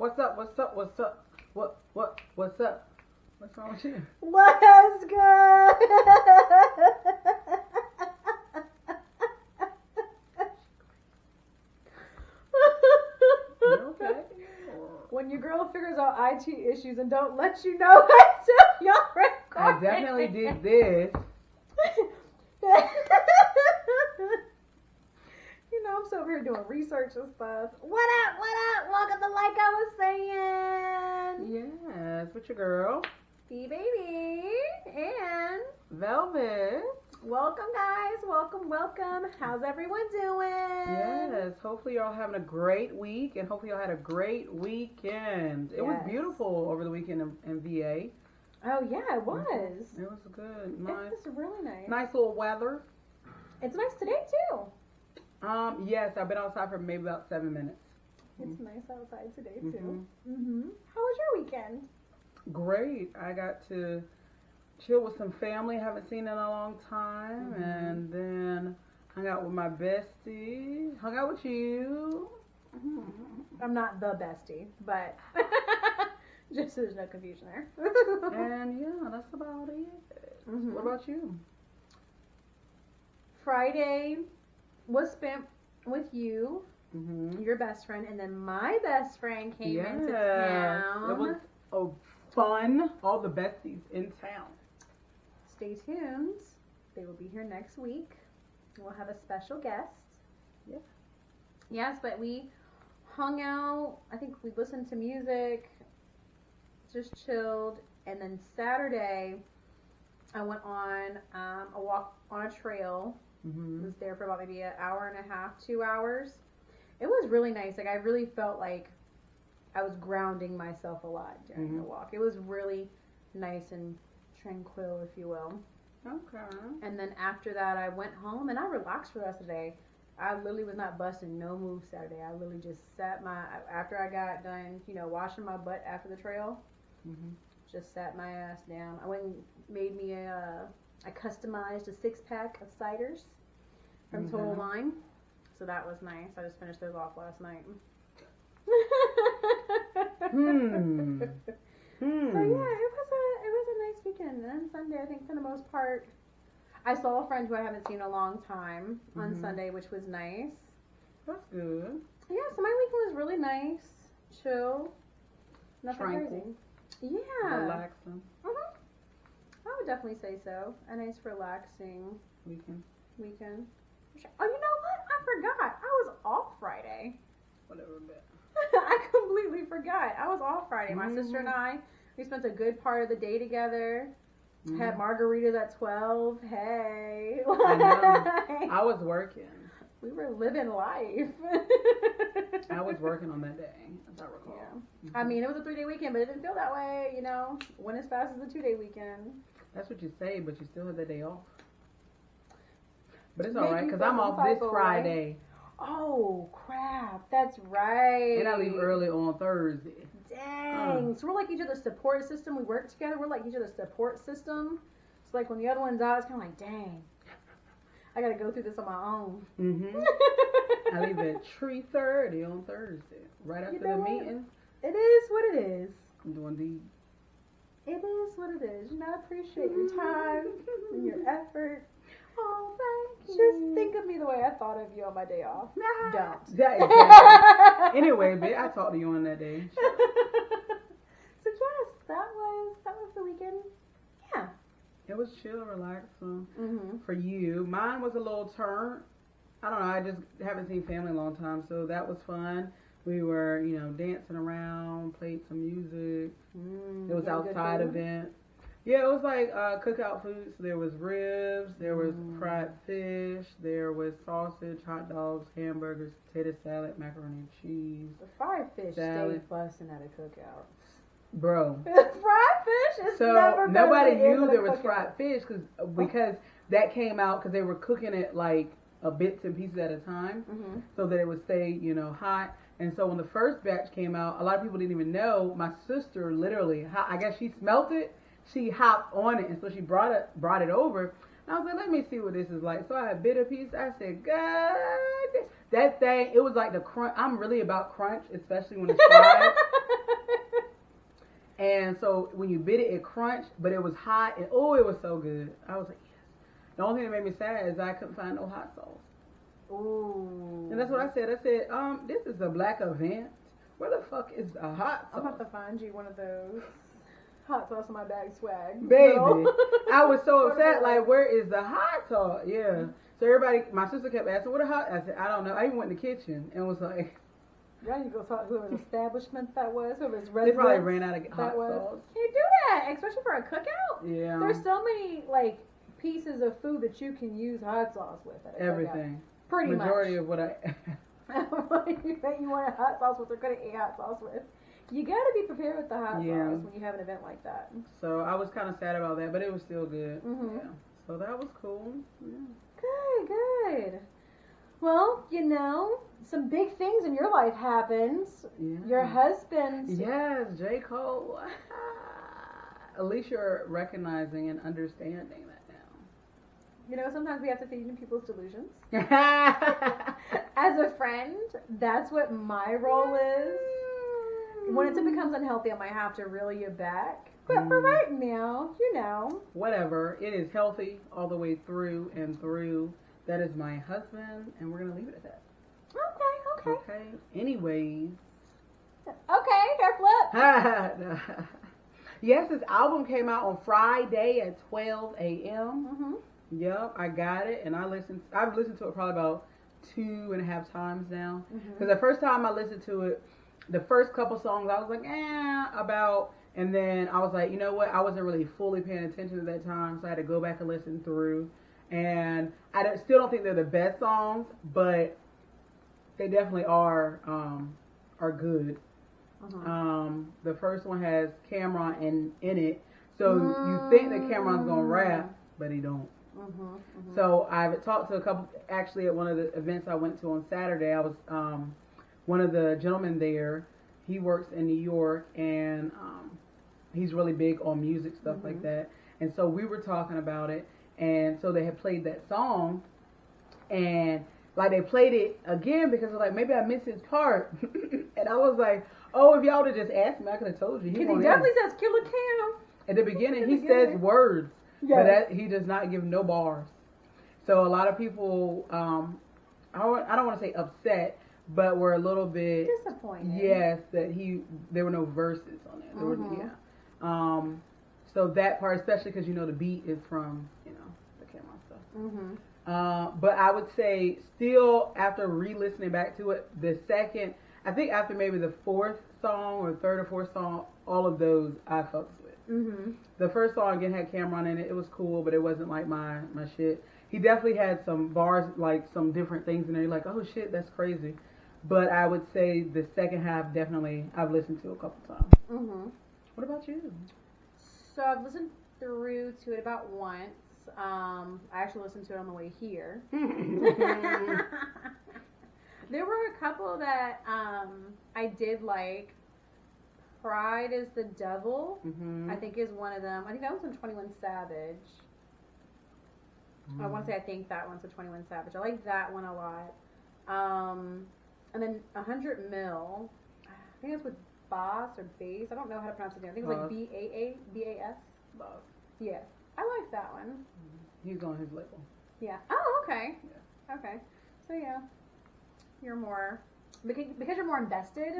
What's up? What's up? What's up? What's up? What's wrong with you? What's good? You okay? When your girl figures out IT issues and don't let you know until y'all record. I definitely did this. You know, I'm still over here doing research and stuff. What up? What up? Welcome to Like I Was Saying. Yes, with your girl, Baby. And Velvet. welcome, guys. Welcome. How's everyone doing? Yes, hopefully y'all having a great week, and hopefully y'all had a great weekend. It was Yes. beautiful over the weekend in VA. Oh, yeah, it was. It was good. It Nice. was really nice. Nice little weather. It's nice today, too. Yes, I've been outside for maybe about 7 minutes. It's nice outside today, too. Mhm. How was your weekend? Great. I got to chill with some family I haven't seen in a long time, and then hung out with my bestie. Hung out with you. I'm not the bestie, but just so there's no confusion there. And yeah, that's about it. Mhm. What about you? Friday was spent with you, your best friend, and then my best friend came into town. It was fun. All the besties in town. Stay tuned. They will be here next week. We'll have a special guest. Yeah. Yes, but we hung out. I think we listened to music, just chilled, and then Saturday I went on a walk on a trail. Was there for about maybe an hour and a half, 2 hours. It was really nice. Like I really felt like I was grounding myself a lot during the walk. It was really nice and tranquil, if you will. Okay. And then after that, I went home and I relaxed for the rest of the day. I literally was not busting no moves Saturday. I literally just sat after I got done, washing my butt after the trail, just sat my ass down. I went and made me I customized a 6-pack of ciders from Total Wine. So that was nice. I just finished those off last night. So yeah, it was a nice weekend. And then Sunday, I think for the most part, I saw a friend who I haven't seen in a long time on Sunday, which was nice. That's good. Yeah, so my weekend was really nice, chill, nothing Tranquil. crazy. Yeah. Relaxing I would definitely say so. A nice relaxing weekend. Oh, you know what? I forgot. I was off Friday. Whatever, but. I completely forgot. I was off Friday. My sister and I, we spent a good part of the day together. Had margaritas at 12. Hey. I know. I was working. We were living life. I was working on that day, as I recall. Yeah. I mean, it was a 3-day weekend, but it didn't feel that way, Went as fast as a 2-day weekend. That's what you say, but you still had the day off. But it's Make alright, you because feel I'm off this insightful, Friday. Oh, crap. That's right. And I leave early on Thursday. Dang. So we're like each other's support system. We work together. We're like each other's support system. So like when the other one's out, it's kind of like, dang. I got to go through this on my own. I leave at 3:30 on Thursday. Right after the meeting. It is what it is. I'm doing the... It is what it is. I appreciate your time and your effort. Oh, thank you. Just think of me the way I thought of you on my day off. Don't. That is anyway, babe, I talked to you on that day. So yes, that was the weekend. Yeah. It was chill, relaxing for you. Mine was a little turn. I don't know. I just haven't seen family in a long time, so that was fun. We were, dancing around, played some music. It was outside event. Yeah, it was like cookout foods. There was ribs, there was fried fish, there was sausage, hot dogs, hamburgers, potato salad, macaroni and cheese. The fried fish salad. stayed busting at a cookout. Bro. Fried fish is So never nobody better than knew in there a was cookout. fried fish because that came out because they were cooking it like bits and pieces at a time, so that it would stay hot. And so when the first batch came out, a lot of people didn't even know. My sister literally, I guess she smelt it. She hopped on it, and so she brought it over. And I was like, let me see what this is like. So I bit a piece. I said, God. that thing, it was like the crunch. I'm really about crunch, especially when it's fried. And so when you bit it, it crunched, but it was hot, and oh, it was so good. I was like, yes. The only thing that made me sad is I couldn't find no hot sauce. Ooh. And that's what I said. I said, this is a black event. Where the fuck is the hot sauce? I'm about to find you one of those hot sauce in my bag swag. Baby, So. I was so upset. Like, where is the hot sauce? Yeah. So everybody, my sister kept asking, what a hot? I said, I don't know. I even went in the kitchen and was like, y'all need to go talk to whoever's establishment that was, whoever's resident. they probably ran out of hot sauce. You do that, especially for a cookout. Yeah. There's so many like pieces of food that you can use hot sauce with. At a Everything. Cookout. Pretty Majority much. of what I. You bet you want a hot sauce with or could eat hot sauce with. You gotta be prepared with the hot sauce when you have an event like that. So I was kind of sad about that, but it was still good. Mm-hmm. Yeah. So that was cool. Yeah. Good. Well, you know, some big things in your life happens. Yeah. Your husband. Yes, J. Cole. At least you're recognizing and understanding that now. You know, sometimes we have to feed into people's delusions. Yeah. As a friend, that's what my role is. When it becomes unhealthy, I might have to reel you back. But for right now, you know. Whatever. It is healthy all the way through and through. That is my husband, and we're going to leave it at that. Okay. Anyways. Okay, hair flip. Yes, this album came out on Friday at 12 a.m. Mm-hmm. Yep, I got it, and I've listened to it probably about 2.5 times now. Because the first time I listened to it, the first couple songs, I was like, about. And then I was like, you know what? I wasn't really fully paying attention at that time, so I had to go back and listen through. And still don't think they're the best songs, but they definitely are good. The first one has Cameron in it, so you think that Cameron's gonna rap, but he don't. So I've talked to a couple. Actually, at one of the events I went to on Saturday, I was one of the gentlemen there. He works in New York, and he's really big on music stuff like that. And so we were talking about it. And so they had played that song, and like they played it again because they're like, maybe I missed his part. And I was like, oh, if y'all would have just asked me, I could have told you. He definitely says Killer Cam. At the beginning, he says words, but he does not give no bars. So a lot of people, I don't want to say upset, but were a little bit disappointed. Yes, that there were no verses on it. There were, so that part, especially because you know the beat is from the Cameron stuff. But I would say still after re-listening back to it, the second, I think after maybe the fourth song or third or fourth song, all of those I fucks with. The first song again had Cameron in it. It was cool, but it wasn't like my shit. He definitely had some bars, like some different things in there. You're like, oh shit, that's crazy. But I would say the second half definitely I've listened to a couple times. What about you? So I've listened through to it about once. I actually listened to it on the way here. There were a couple that I did like. Pride is the Devil, I think is one of them. I think that one's on 21 Savage. I want to say I think that one's a 21 Savage. I like that one a lot. And then 100 Mil. I think it's with Boss or Bass. I don't know how to pronounce it. I think it's like B-A-S. Boss. Yeah. I like that one. He's on his label. Yeah. Oh, okay. Yeah. Okay. So, yeah. You're more... Because you're more invested.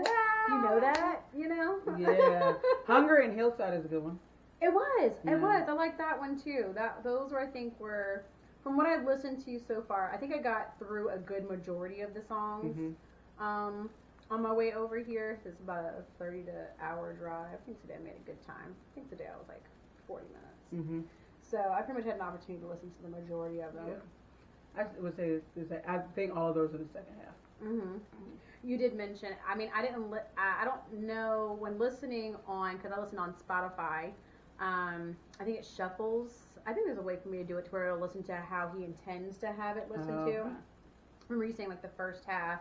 You know that, Yeah. Hunger and Hillside is a good one. It was. It was. I like that one, too. Those were, I think, were... From what I've listened to so far, I think I got through a good majority of the songs. On my way over here, it's about a 30-hour drive. I think today I made a good time. I think today I was like 40 minutes. So I pretty much had an opportunity to listen to the majority of them. Yeah. I would say I think all of those are the second half. You did mention. I mean, I didn't. I don't know when listening on because I listen on Spotify. I think it shuffles. I think there's a way for me to do it to where it'll listen to how he intends to have it listened to. I remember you saying like the first half.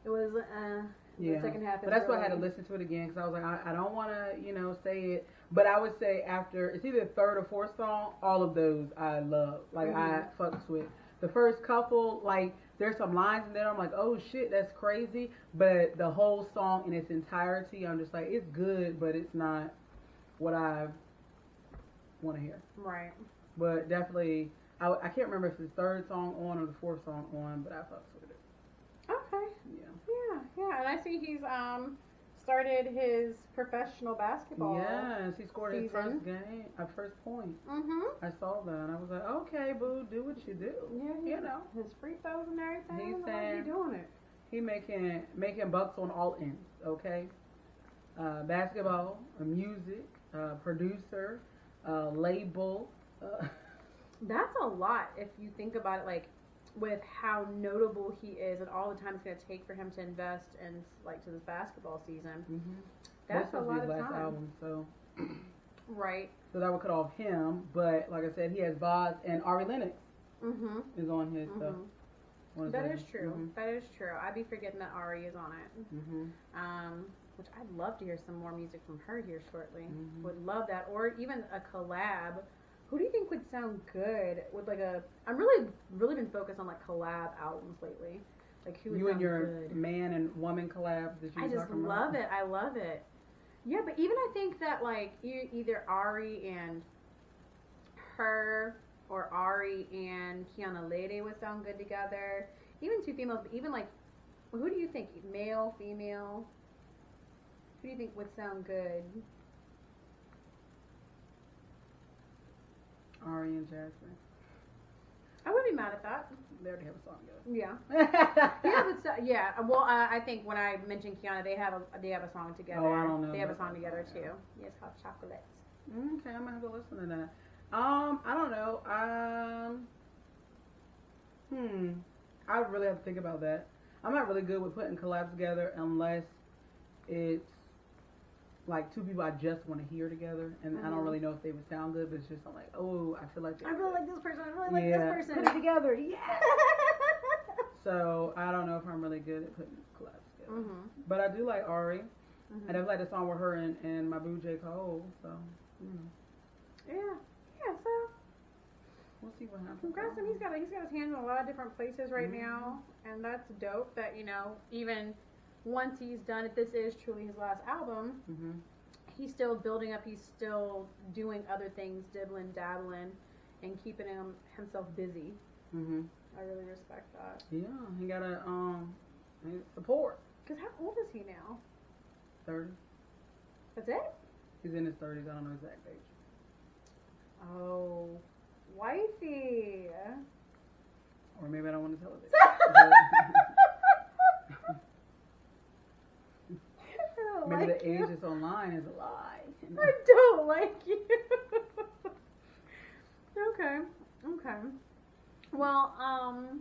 It was the second half. But that's why I had to listen to it again because I was like, I don't want to, say it. But I would say after it's either the third or fourth song, all of those I love. Like I fucks with. The first couple, like, there's some lines in there. I'm like, oh shit, that's crazy. But the whole song in its entirety, I'm just like, it's good, but it's not what I want to hear. Right. But definitely, I can't remember if it's the third song on or the fourth song on, but I fucks with it. Okay. Yeah. And I see he's started his professional basketball. Yes, he scored his season. first game, first point. Mhm. I saw that. I was like, okay, boo, do what you do. Yeah. You know. His free throws and everything. He Like, said he doing it. he making bucks on all ends. Okay. Basketball, music, producer, label. That's a lot if you think about it, like with how notable he is and all the time it's going to take for him to invest in like to this basketball season. Mm-hmm. That's this a was lot his of last time. album, so Right. so that would cut off him. But like I said, he has Vaz and Ari Lennox Mhm. is on his stuff. That is true. That is true. I'd be forgetting that Ari is on it. Which I'd love to hear some more music from her here shortly. Would love that, or even a collab. Who do you think would sound good with like a? I'm really been focused on like collab albums lately. Like who would You sound and your good? man and woman collabs that you I were just talking love about. it. I love it. Yeah, but even I think that like either Ari and her or Ari and Kiana Lede would sound good together. Even two females, but even like, who do you think? Male, female? Who do you think would sound good? Ari and Jasmine. I wouldn't be mad at that. They already have a song together. Yeah. Well, I think when I mentioned Kiana, they have a song together. Oh, I don't know. They have a song together too. Yeah, it's called Chocolate. Okay, I'm gonna have to listen to that. I don't know. I really have to think about that. I'm not really good with putting collabs together unless it's like two people I just want to hear together, and I don't really know if they would sound good. But it's just I'm like, oh, I feel like I really like this person. I really like this person. Put it together, yeah. So I don't know if I'm really good at putting collabs together. But I do like Ari. I never like the song with her and my boo J. Cole. So Yeah. So we'll see what happens. congrats him. He's got his hands in a lot of different places right now, and that's dope. That even once he's done, if this is truly his last album, he's still building up. He's still doing other things, dibbling, dabbling, and keeping himself busy. I really respect that. Yeah, he got support. Cause how old is he now? 30. That's it? He's in his 30s. I don't know his exact age. Oh, wifey. Or maybe I don't want to tell it. Maybe the age that's online is a lie. I don't like you. Okay. Well,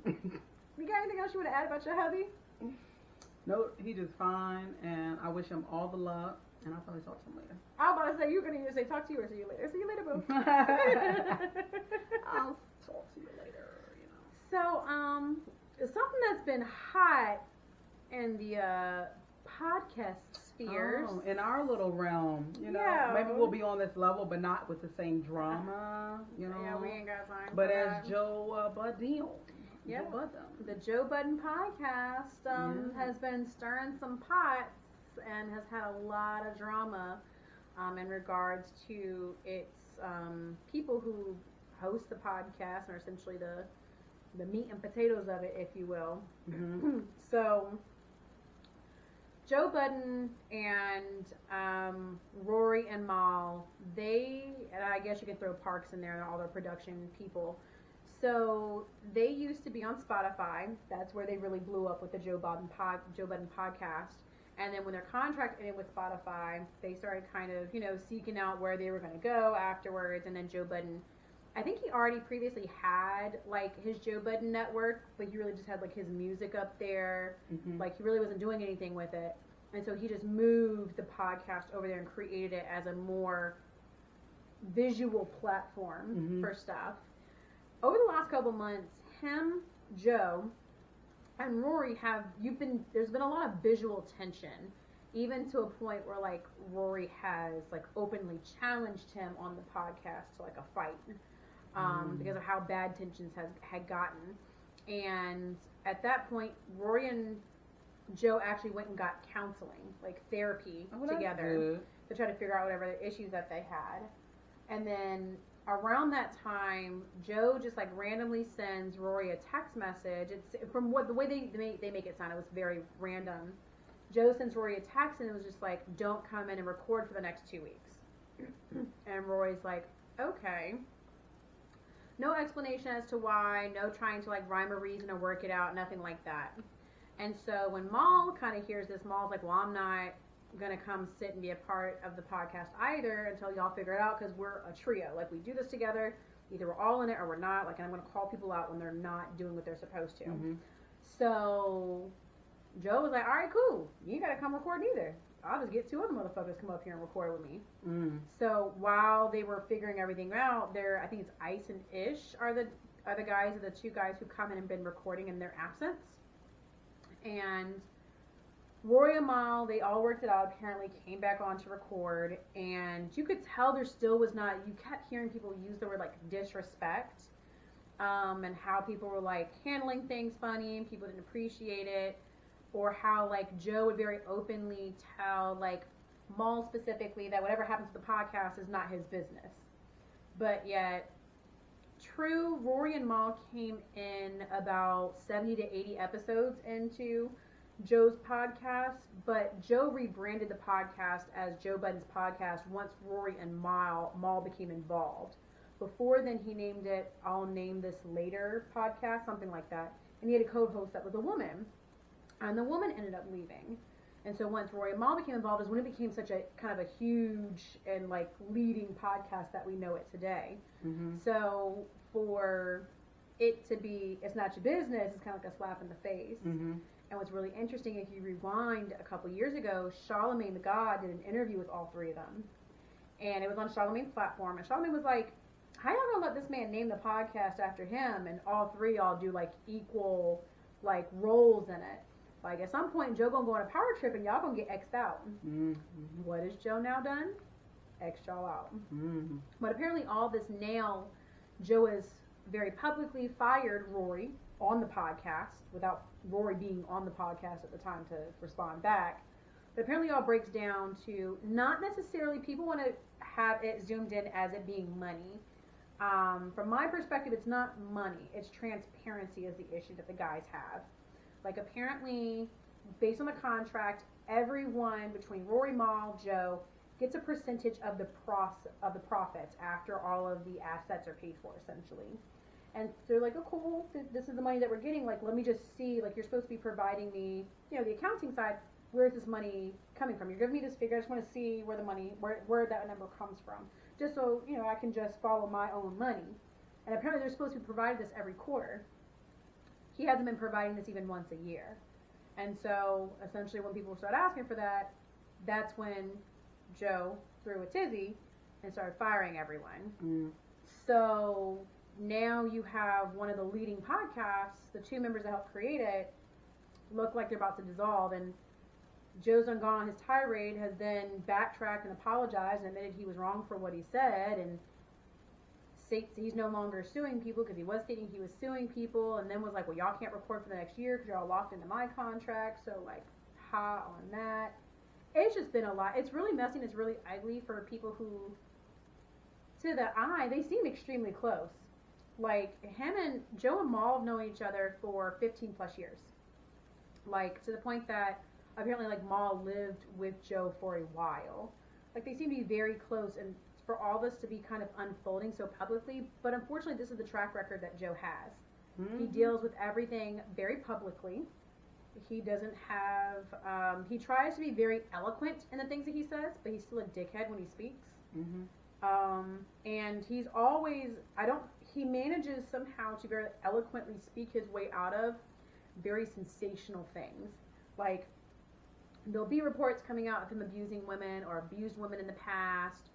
you got anything else you want to add about your hubby? No, he just fine, and I wish him all the luck, and I'll probably talk to him later. I was about to say, you're going to either say talk to you or see you later. See you later, boo. I'll talk to you later, So, something that's been hot in the podcast spheres. Oh, in our little realm, Yeah. maybe we'll be on this level, but not with the same drama, Yeah, we ain't got time But for as that. Joe Budden, Yeah. Joe Budden. The Joe Budden podcast has been stirring some pots and has had a lot of drama in regards to its people who host the podcast and are essentially the meat and potatoes of it, if you will. So Joe Budden and Rory and Mal, and I guess you can throw Parks in there and all their production people. So they used to be on Spotify. That's where they really blew up with the Joe Budden podcast. And then when their contract ended with Spotify, they started kind of, seeking out where they were going to go afterwards. And then Joe Budden, I think he already previously had like his Joe Budden network, but he really just had like his music up there. Like he really wasn't doing anything with it. And so he just moved the podcast over there and created it as a more visual platform for stuff. Over the last couple months, him, Joe, and Rory there's been a lot of visual tension, even to a point where like Rory has like openly challenged him on the podcast to like a fight, because of how bad tensions had gotten. And at that point, Rory and Joe actually went and got counseling, like therapy together to try to figure out whatever the issues that they had. And then around that time, Joe just like randomly sends Rory a text message. It's from the way they make it sound, it was very random. Joe sends Rory a text and it was just like, don't come in and record for the next 2 weeks. And Rory's like, okay. No explanation as to why, no trying to like rhyme a reason or work it out, nothing like that. And so when Mal kind of hears this, Mal's like, well, I'm not going to come sit and be a part of the podcast either until y'all figure it out, because we're a trio. Like, we do this together. Either we're all in it or we're not. Like, and I'm going to call people out when they're not doing what they're supposed to. Mm-hmm. So Joe was like, all right, cool. You ain't got to come record either. I'll just get 2 other motherfuckers to come up here and record with me. Mm. So while they were figuring everything out, I think it's Ice and Ish are the guys, are the 2 guys who come in and been recording in their absence. And Rory and Mal, they all worked it out, apparently came back on to record, and you could tell there still was not, you kept hearing people use the word like disrespect, and how people were like handling things funny and people didn't appreciate it, or how like Joe would very openly tell like Mal specifically that whatever happens to the podcast is not his business. But yet, true, Rory and Mal came in about 70 to 80 episodes into Joe's podcast, but Joe rebranded the podcast as Joe Budden's podcast once Rory and Mal became involved. Before then, he named it I'll Name This Later podcast, something like that. And he had a co-host that was a woman. And the woman ended up leaving. And so once Rory and Mal became involved is when it became such a kind of a huge and like leading podcast that we know it today. Mm-hmm. So for it to be, it's not your business, it's kind of like a slap in the face. Mm-hmm. And what's really interesting, if you rewind a couple years ago, Charlamagne the God did an interview with all 3 of them. And it was on Charlamagne's platform. And Charlamagne was like, how y'all gonna let this man name the podcast after him and all 3 y'all do like equal like roles in it? Like at some point Joe gonna go on a power trip and y'all gonna get X'd out. Mm-hmm. What has Joe now done? X'd y'all out. Mm-hmm. But apparently all this now, Joe has very publicly fired Rory on the podcast without Rory being on the podcast at the time to respond back. But apparently all breaks down to not necessarily, people want to have it zoomed in as it being money. From my perspective, it's not money. It's transparency is the issue that the guys have. Like apparently, based on the contract, everyone between Rory, Mal, Joe gets a percentage of the profits after all of the assets are paid for, essentially. And they're like, oh, cool, this is the money that we're getting. Like, let me just see, like, you're supposed to be providing me, the accounting side. Where is this money coming from? You're giving me this figure. I just want to see where the money, where that number comes from. Just so, I can just follow my own money. And apparently they're supposed to be provided this every quarter. He hasn't been providing this even once a year. And so, essentially, when people start asking for that, that's when Joe threw a tizzy and started firing everyone. Mm. So now you have one of the leading podcasts, the 2 members that helped create it, look like they're about to dissolve. And Joe's gone on his tirade, has then backtracked and apologized and admitted he was wrong for what he said, and states he's no longer suing people because he was stating he was suing people, and then was like, well, y'all can't record for the next year because you're all locked into my contract. So like, ha on that. It's just been a lot. It's really messy and it's really ugly for people who, to the eye, they seem extremely close. Like, him and Joe and Mal have known each other for 15 plus years. Like, to the point that apparently, like, Mal lived with Joe for a while. Like, they seem to be very close, and for all this to be kind of unfolding so publicly, but unfortunately, this is the track record that Joe has. Mm-hmm. He deals with everything very publicly. He doesn't have, he tries to be very eloquent in the things that he says, but he's still a dickhead when he speaks. Mm-hmm. And he's always, he manages somehow to very eloquently speak his way out of very sensational things. Like, there'll be reports coming out of him abusing women or abused women in the past,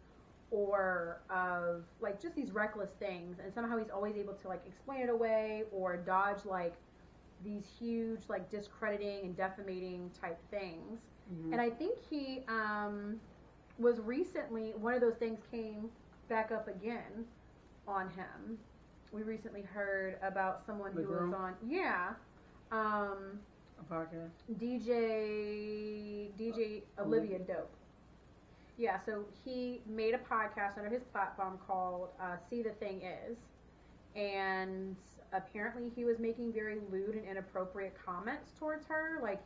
or of, like, just these reckless things, and somehow he's always able to, like, explain it away or dodge, like, these huge, like, discrediting and defamating type things. Mm-hmm. And I think he, was recently, one of those things came back up again on him, we recently heard about someone The who girl? was on, A podcast. DJ Olivia Dope. Yeah, so he made a podcast under his platform called See the Thing Is, and apparently he was making very lewd and inappropriate comments towards her, like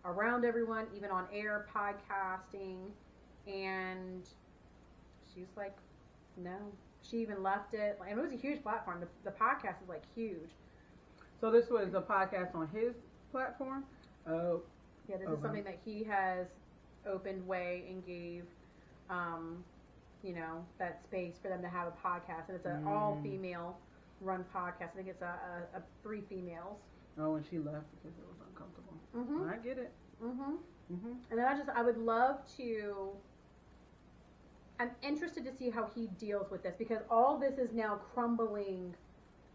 around everyone, even on air, podcasting, and she's like, no. She even left it, and it was a huge platform. The podcast is like huge. So this was a podcast on his platform? Oh. Yeah, this is something that he has opened way and gave, that space for them to have a podcast. And it's an all-female run podcast. I think it's a 3 females. Oh, and she left because it was uncomfortable. Mm-hmm. I get it. Mm-hmm. Mm-hmm. And then I would love to, I'm interested to see how he deals with this, because all this is now crumbling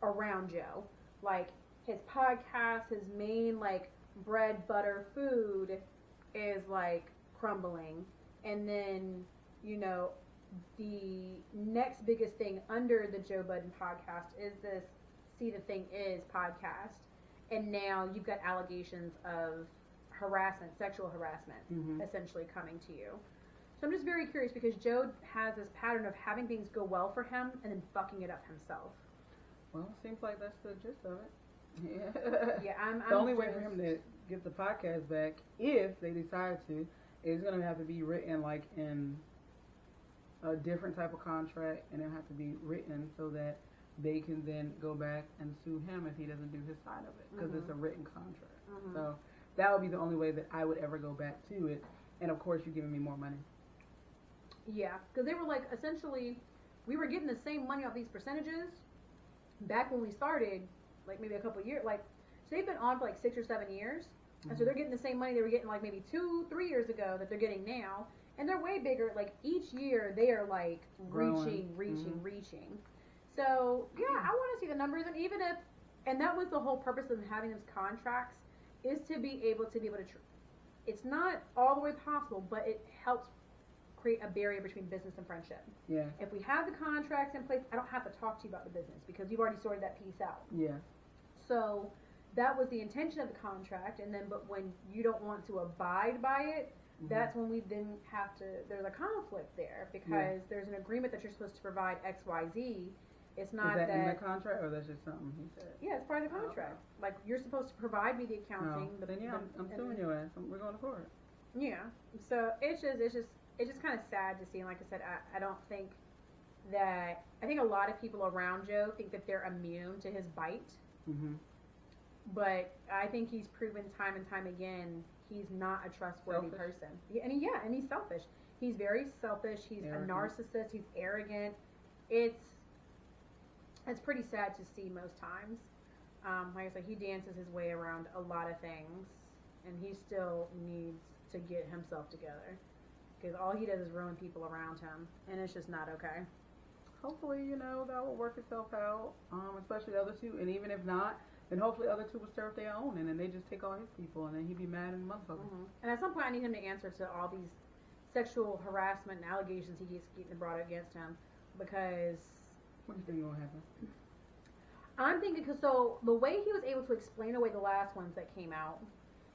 around Joe. Like, his podcast, his main, like, bread, butter, food is, like, crumbling. And then, the next biggest thing under the Joe Budden podcast is this See the Thing Is podcast. And now you've got allegations of harassment, sexual harassment, essentially coming to you. So I'm just very curious, because Joe has this pattern of having things go well for him and then fucking it up himself. Well, seems like that's the gist of it. Yeah, I'm the only way for him to get the podcast back, if they decide to, is going to have to be written like in a different type of contract, and it'll have to be written so that they can then go back and sue him if he doesn't do his side of it, because it's a written contract. So that would be the only way that I would ever go back to it. And of course, you're giving me more money. Yeah, because they were like, essentially, we were getting the same money off these percentages back when we started, like maybe a couple of years. Like, so they've been on for like 6 or 7 years, and so they're getting the same money they were getting like maybe 2-3 years ago that they're getting now, and they're way bigger. Like, each year they are like reaching. So yeah, I want to see the numbers, and even if, and that was the whole purpose of having those contracts, is to be able to it's not all the way possible, but it helps create a barrier between business and friendship. Yeah. If we have the contracts in place, I don't have to talk to you about the business, because you've already sorted that piece out. Yeah. So that was the intention of the contract, and then, but when you don't want to abide by it, that's when we then have to, there's a conflict there, because there's an agreement that you're supposed to provide X, Y, Z. It's not is that in the contract, or that's just something he said? Yeah, it's part of the contract. Like, you're supposed to provide me the accounting. Then I'm suing your ass. We're going to court. Yeah. So it's just kind of sad to see. And like I said, I don't think that, I think a lot of people around Joe think that they're immune to his bite. But I think he's proven time and time again he's not a trustworthy person. And he's selfish. He's very selfish. He's a narcissist. He's arrogant. It's pretty sad to see most times. Like I said, he dances his way around a lot of things, and he still needs to get himself together, because all he does is ruin people around him, and it's just not okay. Hopefully, that will work itself out, especially the other two, and even if not, then hopefully the other two will start their own, and then they just take all his people, and then he'd be mad and motherfucker. And at some point, I need him to answer to all these sexual harassment and allegations he keeps getting brought against him, because... What do you think will happen? I'm thinking, because so the way he was able to explain away the last ones that came out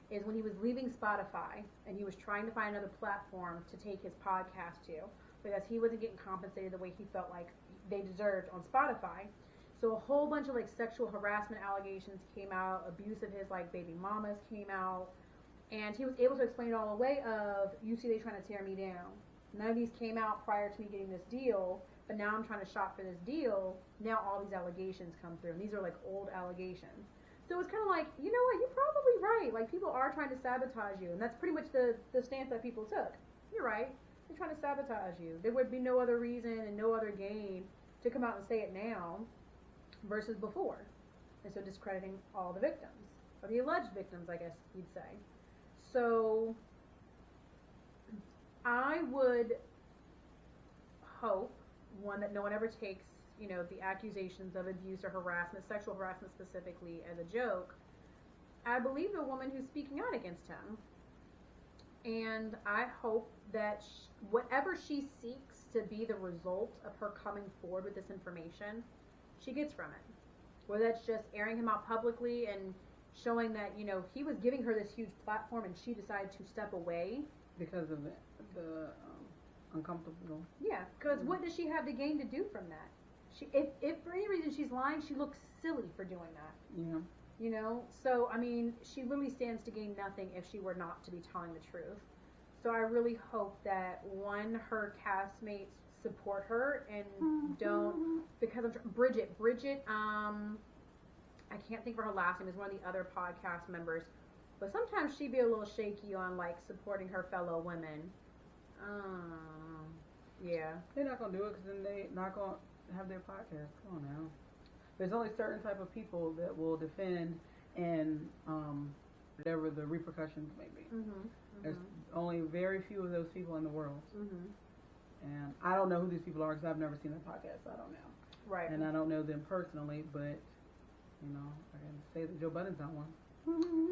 is when he was leaving Spotify and he was trying to find another platform to take his podcast to, because he wasn't getting compensated the way he felt like they deserved on Spotify. So a whole bunch of like sexual harassment allegations came out, abuse of his like baby mamas came out, and he was able to explain it all away of, you see, they trying to tear me down. None of these came out prior to me getting this deal, but now I'm trying to shop for this deal. Now all these allegations come through, and these are like old allegations. So it's kind of like, you know what, you're probably right. Like, people are trying to sabotage you, and that's pretty much the stance that people took. You're right. They're trying to sabotage you. There would be no other reason and no other gain to come out and say it now versus before. And so discrediting all the victims, or the alleged victims, I guess you'd say. So I would hope, one, that no one ever takes, the accusations of abuse or harassment, sexual harassment specifically, as a joke. I believe the woman who's speaking out against him, and I hope that whatever she seeks to be the result of her coming forward with this information, she gets from it. Whether that's just airing him out publicly and showing that, you know, he was giving her this huge platform and she decided to step away. Because of the uncomfortable. Yeah, because what does she have to gain to do from that? If for any reason she's lying, she looks silly for doing that. Yeah. You know? So, I mean, she really stands to gain nothing if she were not to be telling the truth. So I really hope that, one, her castmates support her and don't, because of Bridget, I can't think of her last name, is one of the other podcast members, but sometimes she'd be a little shaky on, like, supporting her fellow women. Yeah. They're not going to do it because then they're not going to have their podcast. Come on now. There's only certain type of people that will defend and whatever the repercussions may be. There's only very few of those people in the world. And I don't know who these people are because I've never seen their podcast, so I don't know. Right. And I don't know them personally, but, you know, I can say that Joe Budden's not one.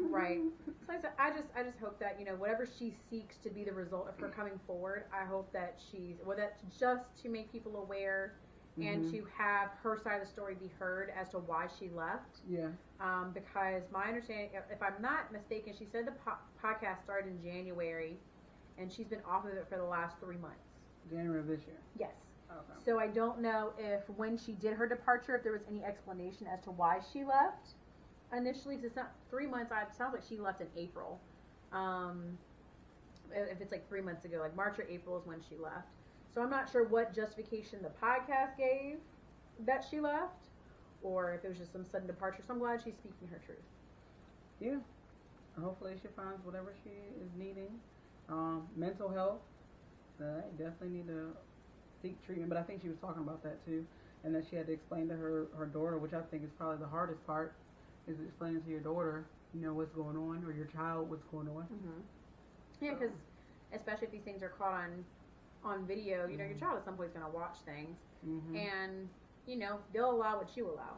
Right. So I just hope that, you know, whatever she seeks to be the result of her coming forward, I hope that that's just to make people aware and to have her side of the story be heard as to why she left. Yeah. Because my understanding, if I'm not mistaken, she said the podcast started in January and she's been off of it for the last 3 months. January of this year. Yes. Okay. So I don't know if when she did her departure, if there was any explanation as to why she left. Initially, because it's not 3 months, it sounds like she left in April. If it's like 3 months ago, like March or April is when she left. So I'm not sure what justification the podcast gave that she left, or if it was just some sudden departure. So I'm glad she's speaking her truth. Yeah. Hopefully she finds whatever she is needing. Mental health. I definitely need to seek treatment, but I think she was talking about that too, and that she had to explain to her daughter, which I think is probably the hardest part, is explaining to your daughter, you know, what's going on, or your child what's going on. Yeah, because especially if these things are caught on video, you know, your child at some point is going to watch things, and, you know, they'll allow what you allow.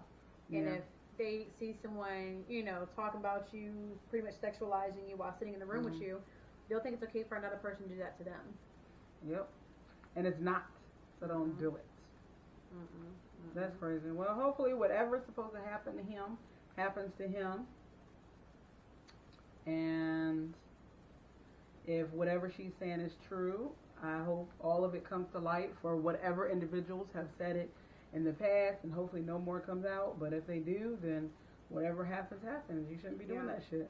And if they see someone, you know, talking about you, pretty much sexualizing you while sitting in the room with you, they'll think it's okay for another person to do that to them. Yep. And it's not, so don't do it. That's crazy. Well, hopefully whatever's supposed to happen to him happens to him. And if whatever she's saying is true, I hope all of it comes to light for whatever individuals have said it in the past, and hopefully no more comes out. But if they do, then whatever happens, happens. You shouldn't be doing that shit.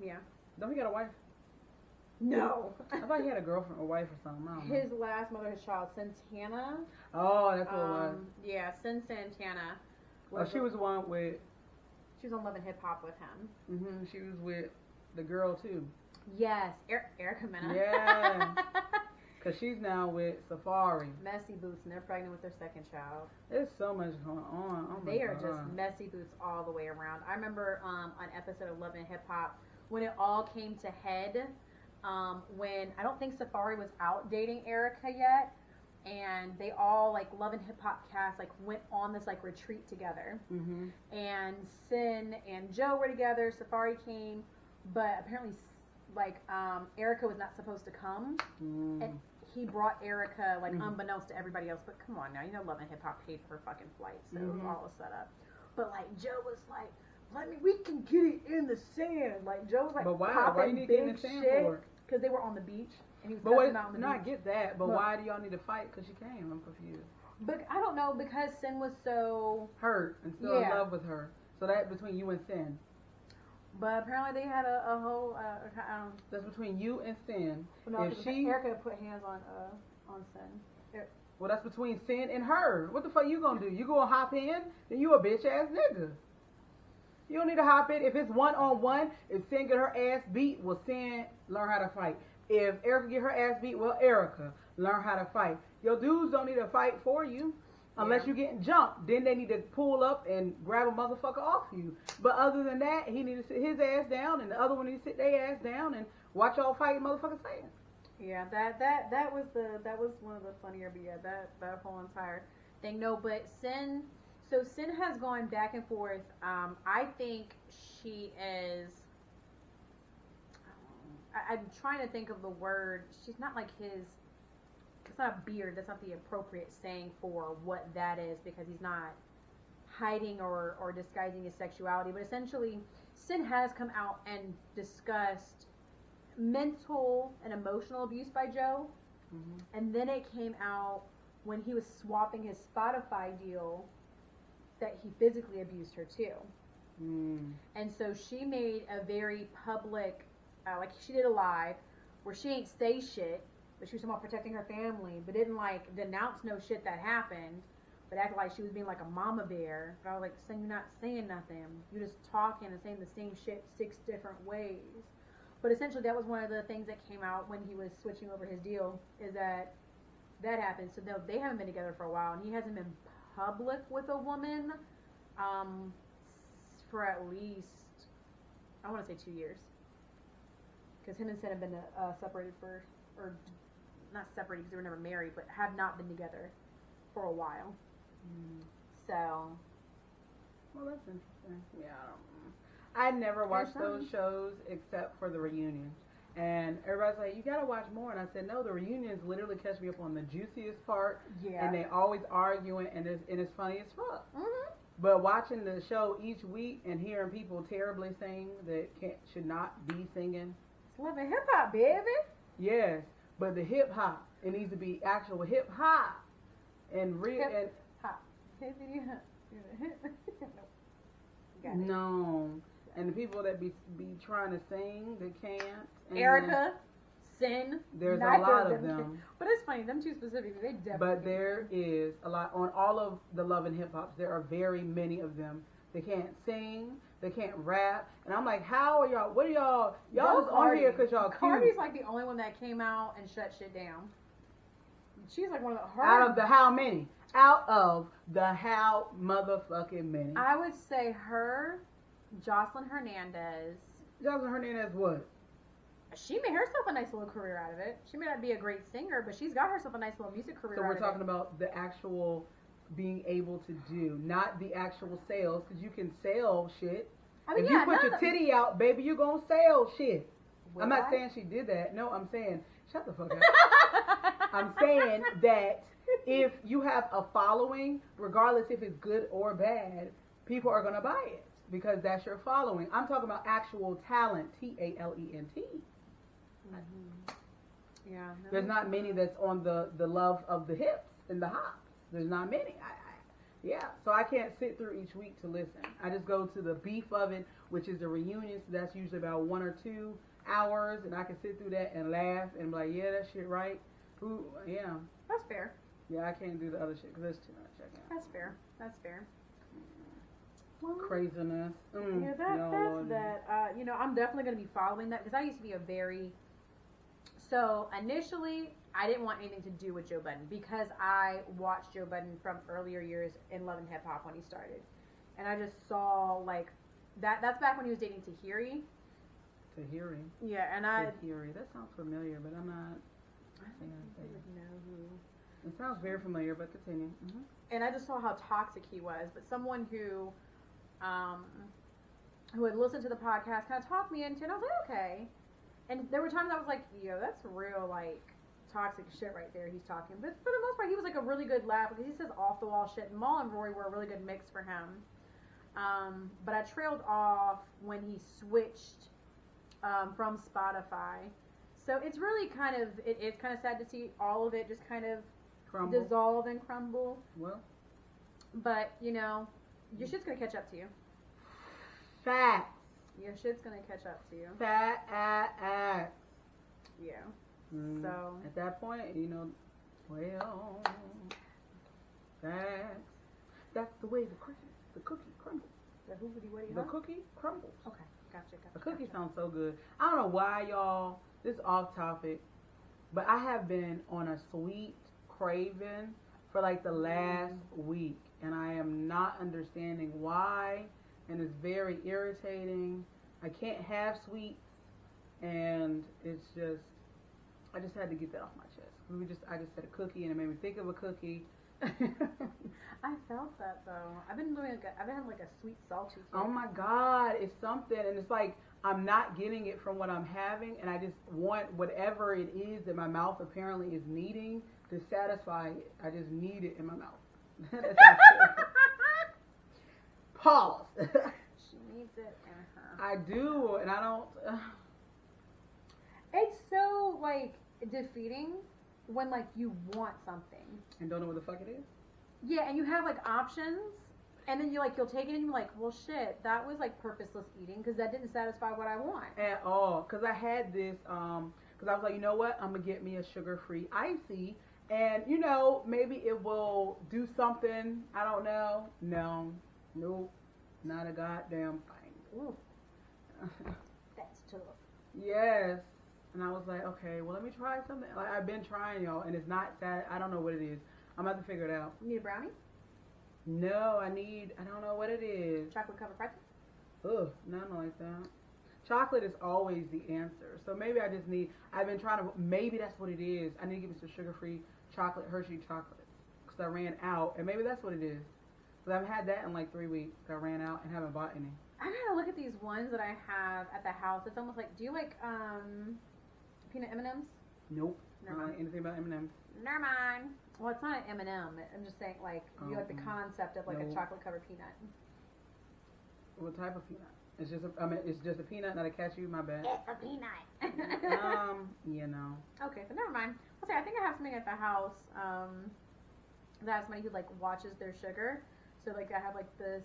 Yeah. Don't he got a wife? No. I thought he had a girlfriend or wife or something. I don't know. His last mother, his child, Santana. Oh, that's what it was. Yeah, Sin Santana. Oh, she was the one with... She was on Love and Hip Hop with him. She was with the girl, too. Yes, Erica Mena. Yeah. Because she's now with Safari. Messy Boots, and they're pregnant with their second child. There's so much going on. Oh they are just messy boots all the way around. I remember an episode of Love and Hip Hop when it all came to head. When I don't think Safari was out dating Erica yet, and they all, like, Love and Hip Hop cast, like, went on this, like, retreat together. And Sin and Joe were together. Safari came, but apparently, like, Erica was not supposed to come, and he brought Erica, like, unbeknownst to everybody else. But come on now, you know, Love and Hip Hop paid for her fucking flight, so it was all a setup. But, like, Joe was like, we can get it in the sand. Like, Joe was like, but why? popping why you need to get in big the sand shit. for? Because they were on the beach, and he was cussing out on the no, beach. I get that, but why do y'all need to fight? Because she came. I'm confused. But I don't know, because Sin was so... hurt and still in love with her. So that's between you and Sin. But apparently they had a whole... that's between you and Sin. No, if Erica put hands on Sin. Well, that's between Sin and her. What the fuck you gonna do? You gonna hop in? Then you a bitch ass nigga. You don't need to hop in. If it's one-on-one, if Sin get her ass beat, well, Sin learn how to fight. If Erica get her ass beat, well, Erica learn how to fight. Your dudes don't need to fight for you unless you're getting jumped. Then they need to pull up and grab a motherfucker off you. But other than that, he need to sit his ass down, and the other one need to sit their ass down and watch y'all fight motherfuckers saying. Yeah, that was one of the funnier, but yeah, that whole entire thing. No, but Sin... So Sin has gone back and forth. I think she is... I'm trying to think of the word. She's not like his... It's not a beard. That's not the appropriate saying for what that is, because he's not hiding or disguising his sexuality, but essentially Sin has come out and discussed mental and emotional abuse by Joe. Mm-hmm. And then it came out when he was swapping his Spotify deal that he physically abused her too. Mm. And so she made a very public, like she did a live where she ain't say shit, but she was talking about protecting her family, but didn't like denounce no shit that happened, but acted like she was being like a mama bear. But I was like, saying you're not saying nothing. You're just talking and saying the same shit 6 different ways. But essentially that was one of the things that came out when he was switching over his deal, is that happened. So they haven't been together for a while, and he hasn't been public with a woman for at least, I want to say 2 years. Because him and Sin have been separated or not separated because they were never married, but have not been together for a while. Mm. So. Well, that's interesting. Yeah, I never watched those shows except for the reunions. And everybody's like, you gotta watch more. And I said, no, the reunions literally catch me up on the juiciest part. Yeah. And they always arguing, and it's funny as fuck. Mm-hmm. But watching the show each week and hearing people terribly sing that should not be singing. It's love and hip hop, baby. Yes, but the hip hop, it needs to be actual hip hop and real and hop. No. And the people that be trying to sing, they can't. Erica, Sin. There's a lot of them. But it's funny, them two specifically, they definitely. But there is a lot on all of the Love and Hip Hops. There are very many of them. They can't sing, they can't rap, and I'm like, how are y'all? What are y'all? Y'all just on here because y'all cute. Cardi's like the only one that came out and shut shit down. She's like one of the out of the how many? Out of the how motherfucking many? I would say her. Jocelyn Hernandez. Jocelyn Hernandez what? She made herself a nice little career out of it. She may not be a great singer, but she's got herself a nice little music career out of it. So we're talking about the actual being able to do, not the actual sales, because you can sell shit. I mean, if you put your titty out, baby, you're going to sell shit. I'm not saying she did that. No, I'm saying, shut the fuck up. I'm saying that if you have a following, regardless if it's good or bad, people are going to buy it. Because that's your following. I'm talking about actual talent, Talent. Mm-hmm. Yeah. No. There's not many that's on the love of the hips and the hops. There's not many. Yeah. So I can't sit through each week to listen. I just go to the beef of it, which is the reunion. So that's usually about 1 or 2 hours, and I can sit through that and laugh and be like, yeah, that shit right. Ooh, yeah. That's fair. Yeah, I can't do the other shit because that's too much. That's fair. That's fair. Craziness. Yeah, that's that. I'm definitely going to be following that because I used to be so initially I didn't want anything to do with Joe Budden because I watched Joe Budden from earlier years in Love and Hip Hop when he started. And I just saw like that's back when he was dating Tahiri. Tahiri? Yeah, and Tahiri. That sounds familiar, but I'm not. I don't even know who. It sounds very familiar, but continue. Mm-hmm. And I just saw how toxic he was, but someone who had listened to the podcast kind of talked me into it, and I was like, okay. And there were times I was like, yo, that's real, like, toxic shit right there he's talking. But for the most part, he was like a really good laugh because he says off-the-wall shit. And Maul and Rory were a really good mix for him. But I trailed off when he switched from Spotify. So it's really kind of, it's kind of sad to see all of it just kind of dissolve and crumble. Well. But, your shit's going to catch up to you. Facts. Your shit's going to catch up to you. Facts. Yeah. Mm. So. At that point, well, that's the way the cookie crumbles. The cookie crumbles. Okay. Gotcha. The cookie sounds so good. I don't know why, y'all, this is off topic, but I have been on a sweet craving for like the last week. And I am not understanding why, and it's very irritating. I can't have sweets, and it's just, I just had to get that off my chest. I just said a cookie, and it made me think of a cookie. I felt that though. I've been having like a sweet salty cake. Oh my God, it's something, and it's like I'm not getting it from what I'm having, and I just want whatever it is that my mouth apparently is needing to satisfy it. I just need it in my mouth. Pause. She needs it in her. I do, and I don't. It's so like defeating when like you want something And don't know what the fuck it is. Yeah, and you have like options, and then you'll take it and you're like, well, shit, that was like purposeless eating because that didn't satisfy what I want At all. Because I had this, because I was like, you know what? I'm going to get me a sugar-free icy. And, maybe it will do something. I don't know. No. Nope. Not a goddamn thing. Ooh. That's tough. Yes. And I was like, okay, well, let me try something. Like, I've been trying, y'all, and it's not sad. I don't know what it is. I'm about to figure it out. You need a brownie? No, I don't know what it is. Chocolate covered pretzel? Ugh, nothing like that. Chocolate is always the answer. So maybe I've been trying to, maybe that's what it is. I need to give me some sugar-free chocolate, Hershey chocolate. Because I ran out, and maybe that's what it is. Because I haven't had that in like 3 weeks. I ran out and haven't bought any. I gotta look at these ones that I have at the house. It's almost like, do you like peanut M&Ms? Nope. Never I don't mind. like anything about M&M's. Never mind. Well, it's not an M&M. I'm just saying, like, you like the concept of like a No. chocolate covered peanut. What type of peanut? It's just a peanut, not a cashew. My bad. It's a peanut. Okay, so never mind. I'll say I think I have something at the house that has somebody who like watches their sugar. So like I have like this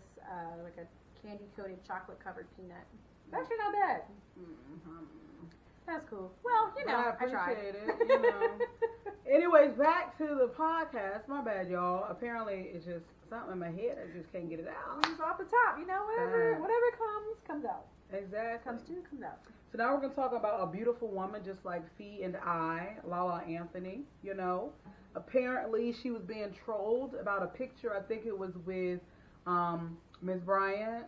like a candy coated chocolate covered peanut. It's actually not bad. That's cool. Well, I I tried. appreciate it. Anyways, back to the podcast. My bad, y'all. Apparently, it's just something in my head. I just can't get it out. It's off the top, whatever comes out. Exactly. Comes out. So now we're going to talk about a beautiful woman just like Fee and I, LaLa Anthony, Apparently, she was being trolled about a picture. I think it was with Miss Bryant,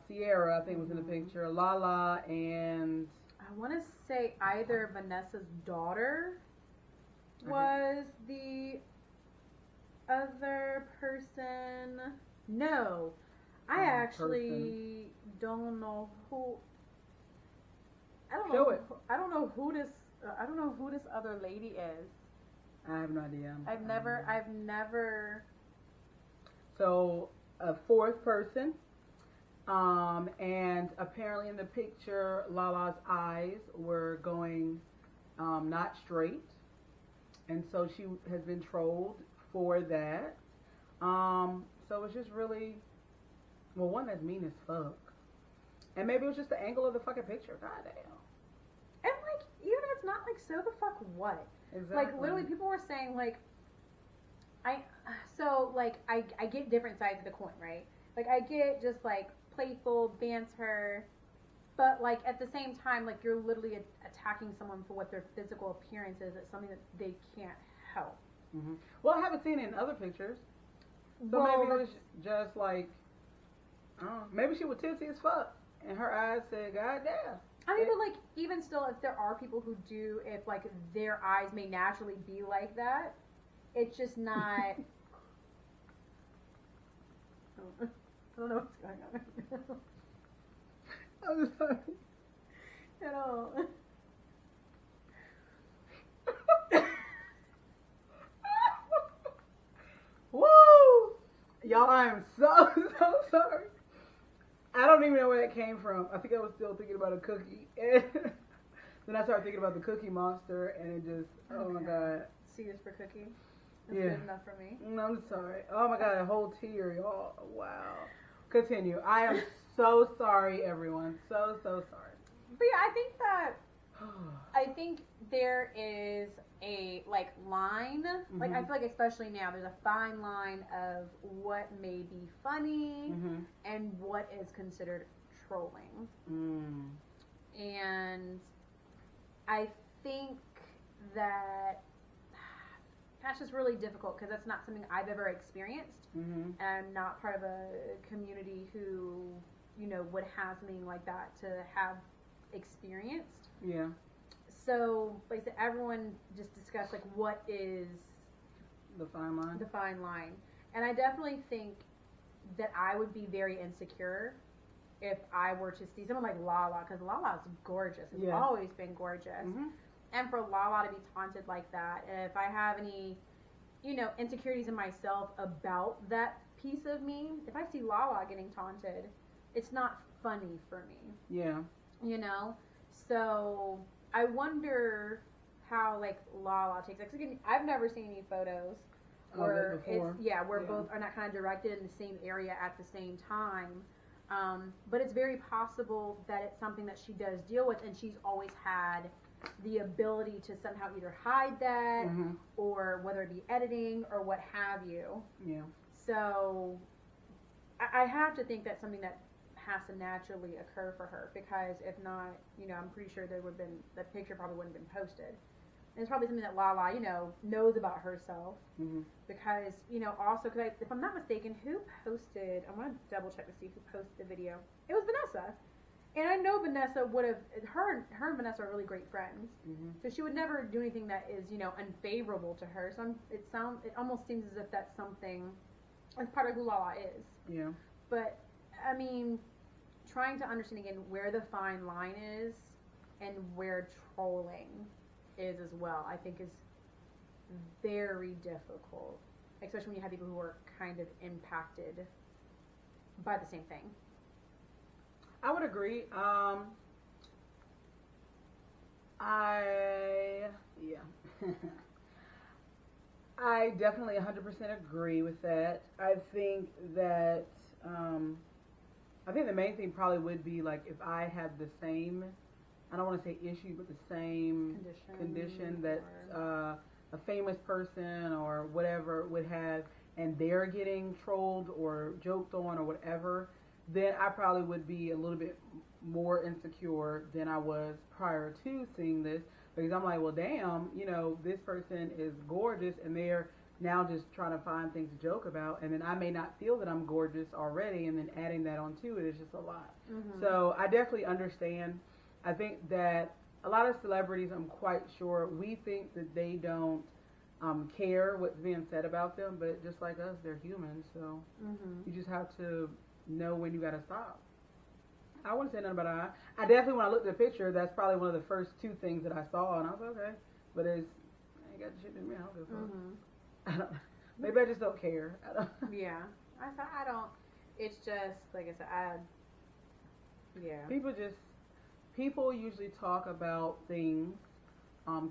Sierra, I think was in the picture, LaLa, and... I want to say either Vanessa's daughter was the other person. No. I actually don't know who... I don't know who this other lady is. I have no idea. I've never. So a fourth person, and apparently in the picture, LaLa's eyes were going not straight, and so she has been trolled for that. So it's just really, well, one that's mean as fuck, and maybe it was just the angle of the fucking picture. God damn. And like, even if it's not like, so the fuck what? Exactly. Like literally, people were saying like, I get different sides of the coin, right? Like I get just like playful banter, but like at the same time, like you're literally attacking someone for what their physical appearance is. It's something that they can't help. Mm-hmm. Well, I haven't seen it in other pictures, so Well, maybe it was just like, I don't know, maybe she was tipsy as fuck, and her eyes said, "God damn." I mean, but like even still, if there are people who do, if like their eyes may naturally be like that, it's just not. I don't know what's going on. I'm sorry. At all. Woo! Y'all, I am so sorry. I don't even know where that came from. I think I was still thinking about a cookie. And then I started thinking about the Cookie Monster, and it just, oh my God. C is for cookie. That's Yeah. good enough for me. I'm sorry. Oh my God, a whole tear, y'all. Wow. Continue. I am so sorry, everyone. So sorry. But yeah, I think there is a like line. Like I feel like especially now there's a fine line of what may be funny and what is considered trolling. And I think that that's just really difficult because that's not something I've ever experienced. I'm not part of a community who, would have something like that to have experienced. Yeah. So, like I said, everyone just discussed like what is The fine line. the fine line, and I definitely think that I would be very insecure if I were to see someone like LaLa, because LaLa's gorgeous. It's always been gorgeous, and for LaLa to be taunted like that, and if I have any, insecurities in myself about that piece of me, if I see LaLa getting taunted, it's not funny for me. Yeah. You know? So I wonder how like LaLa takes it. 'Cause again, I've never seen any photos where where both are not kind of directed in the same area at the same time. But it's very possible that it's something that she does deal with, and she's always had the ability to somehow either hide that or whether it be editing or what have you. Yeah. So I have to think that's something that has to naturally occur for her, because if not, you know, I'm pretty sure there would have been, the picture probably wouldn't have been posted. And it's probably something that LaLa, you know, knows about herself. Because, you know, also, because if I'm not mistaken, who posted, I want to double check to see who posted the video. It was Vanessa. And I know Vanessa would have, her and Vanessa are really great friends. So she would never do anything that is, you know, unfavorable to her. So it almost seems as if that's something, that's part of who LaLa is. Yeah. But, I mean, trying to understand again where the fine line is and where trolling is as well, I think is very difficult, especially when you have people who are kind of impacted by the same thing. I would agree. I definitely 100% agree with that. I think that I think the main thing probably would be like if I had the same, I don't want to say issue, but the same condition that a famous person or whatever would have, and they're getting trolled or joked on or whatever, then I probably would be a little bit more insecure than I was prior to seeing this, because I'm like, well, damn, you know, this person is gorgeous and they're now just trying to find things to joke about, and then I may not feel that I'm gorgeous already, and then adding that onto it is just a lot. So I definitely understand. I think that a lot of celebrities, I'm quite sure, we think that they don't care what's being said about them, but just like us, they're humans, so you just have to know when you gotta stop. I wouldn't say nothing about it. I definitely, when I looked at the picture, that's probably one of the first two things that I saw, and I was like, okay, but I ain't got the shit in me. I don't give a fuck. Maybe I just don't care. Yeah, I don't. It's just like I said. People usually talk about things,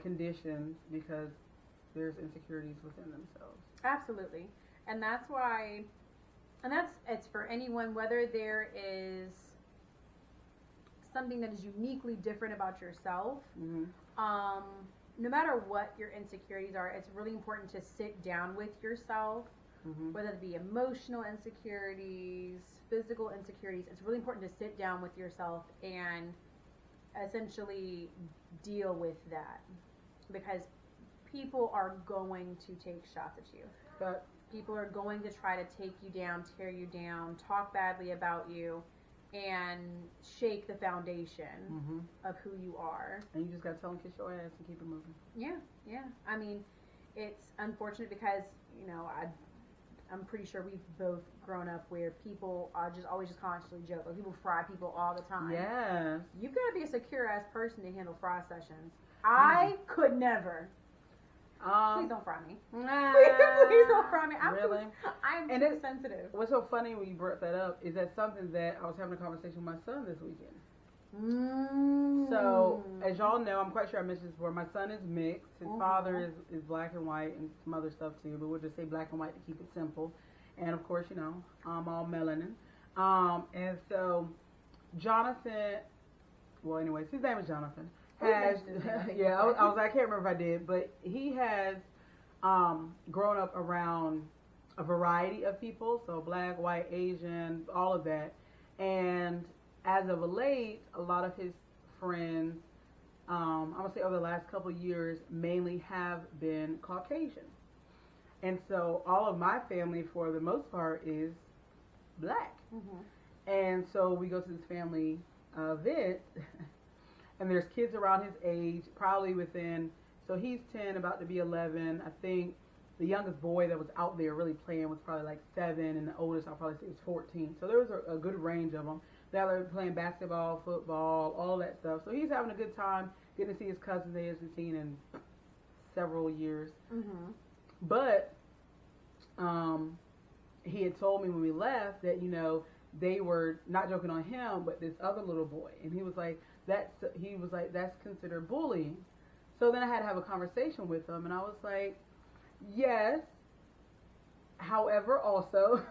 conditions, because there's insecurities within themselves. Absolutely, and that's why, it's for anyone, whether there is something that is uniquely different about yourself. No matter what your insecurities are, it's really important to sit down with yourself, whether it be emotional insecurities, physical insecurities. It's really important to sit down with yourself and essentially deal with that, because people are going to take shots at you. But people are going to try to take you down, tear you down, talk badly about you, and shake the foundation of who you are. And you just gotta tell them, kiss your ass and keep it moving. Yeah. I mean, it's unfortunate because, you know, I'm pretty sure we've both grown up where people are always constantly joke. Like, people fry people all the time. Yes. You've got to be a secure ass person to handle fry sessions. I could never. Please don't fry me. Please don't fry me. I'm too sensitive. What's so funny when you brought that up is that something that I was having a conversation with my son this weekend. So, as y'all know, I'm quite sure I mentioned this before, my son is mixed. His father is black and white and some other stuff too, but we'll just say black and white to keep it simple. And of course, you know, I'm all melanin. And so, Jonathan, well, anyways, his name is Jonathan. I can't remember if I did, but he has grown up around a variety of people, so black, white, Asian, all of that. And as of late, a lot of his friends, I'm going to say over the last couple of years, mainly have been Caucasian. And so all of my family, for the most part, is black. And so we go to this family event, and there's kids around his age, probably within, so he's 10, about to be 11. I think the youngest boy that was out there really playing was probably like 7, and the oldest I'll probably say was 14. So there was a good range of them. They were playing basketball, football, all that stuff. So he's having a good time getting to see his cousins he hasn't seen in several years. But he had told me when we left that, you know, they were not joking on him, but this other little boy. And he was like, that's considered bullying. So then I had to have a conversation with him, and I was like, yes. However, also,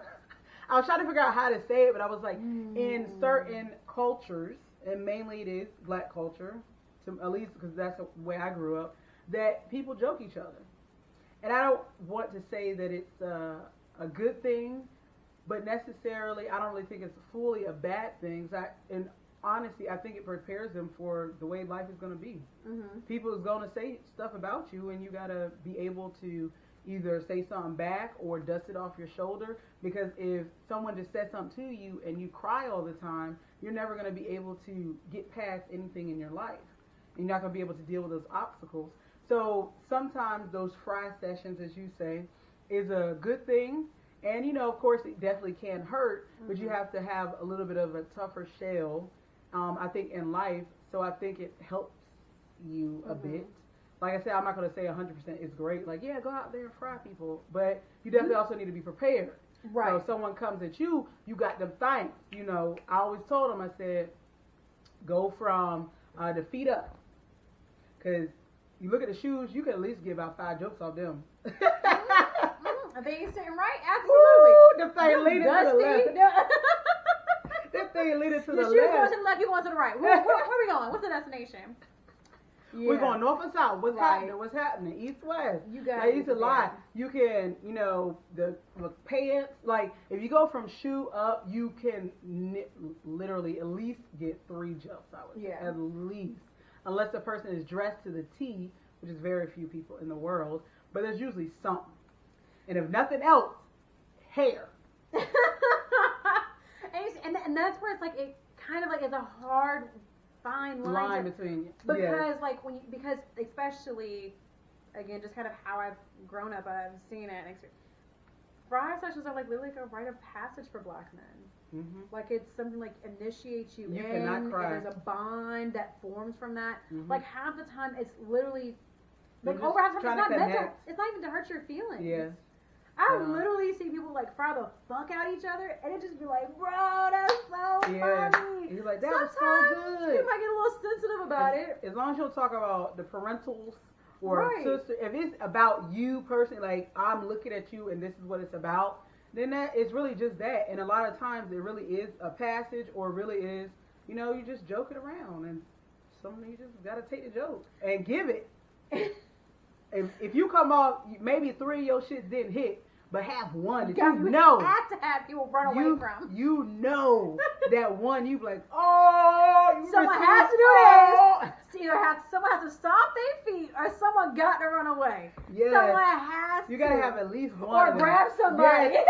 I was trying to figure out how to say it, but I was like, in certain cultures, and mainly it is black culture, at least because that's the way I grew up, that people joke each other. And I don't want to say that it's a good thing, but necessarily I don't really think it's fully a bad thing. And honestly, I think it prepares them for the way life is going to be. Mm-hmm. People is going to say stuff about you, and you got to be able to either say something back or dust it off your shoulder. Because if someone just says something to you and you cry all the time, you're never going to be able to get past anything in your life. You're not going to be able to deal with those obstacles. So sometimes those fry sessions, as you say, is a good thing. And, you know, of course, it definitely can hurt, but you have to have a little bit of a tougher shell, I think, in life. So I think it helps you a bit. Like I said, I'm not going to say 100% is great. Like, yeah, go out there and fry people. But you definitely also need to be prepared. Right. So if someone comes at you, you got them thanks. You know, I always told them, I said, go from the feet up. Because you look at the shoes, you can at least get about 5 jokes off them. Are they sitting right? Absolutely. Ooh, the thing leading to the left. The thing leading to the left. Your shoes going to the left, you going to the right. Where we going? What's the destination? Yeah. We're going north and south. What's happening? What's happening? East, west. You got it. It's a lot. You can, you know, the pants. Like, if you go from shoe up, you can literally at least get 3 jokes, I would say. At least. Unless the person is dressed to the T, which is very few people in the world. But there's usually something. And if nothing else, hair. and that's where it's like, it kind of like is a hard fine line between, because like because especially again just kind of how I've grown up, I've seen it. And fry sessions are like literally like a rite of passage for black men. Mm-hmm. Like it's something like initiates you in. Cannot cry. There's a bond that forms from that. Mm-hmm. Like half the time it's literally like over half the time it's not even to hurt your feelings. Yeah. I literally see people like fry the fuck out each other, and it just be like, bro, that's so funny. You're like, that was so good. You might get a little sensitive about it. As long as you don't talk about the parentals or sister, if it's about you personally, like I'm looking at you and this is what it's about, then that it's really just that. And a lot of times it really is a passage, or really is, you know, you just joking around, and something you just gotta take the joke and give it. If you come off, maybe 3 of your shits didn't hit, but have one that you know. You have to have people run away from. You know that one, you be like, oh, someone has to do this. Either someone has to stomp their feet, or someone got to run away. Yeah. Someone has You got to have at least one. Or grab somebody. Yeah.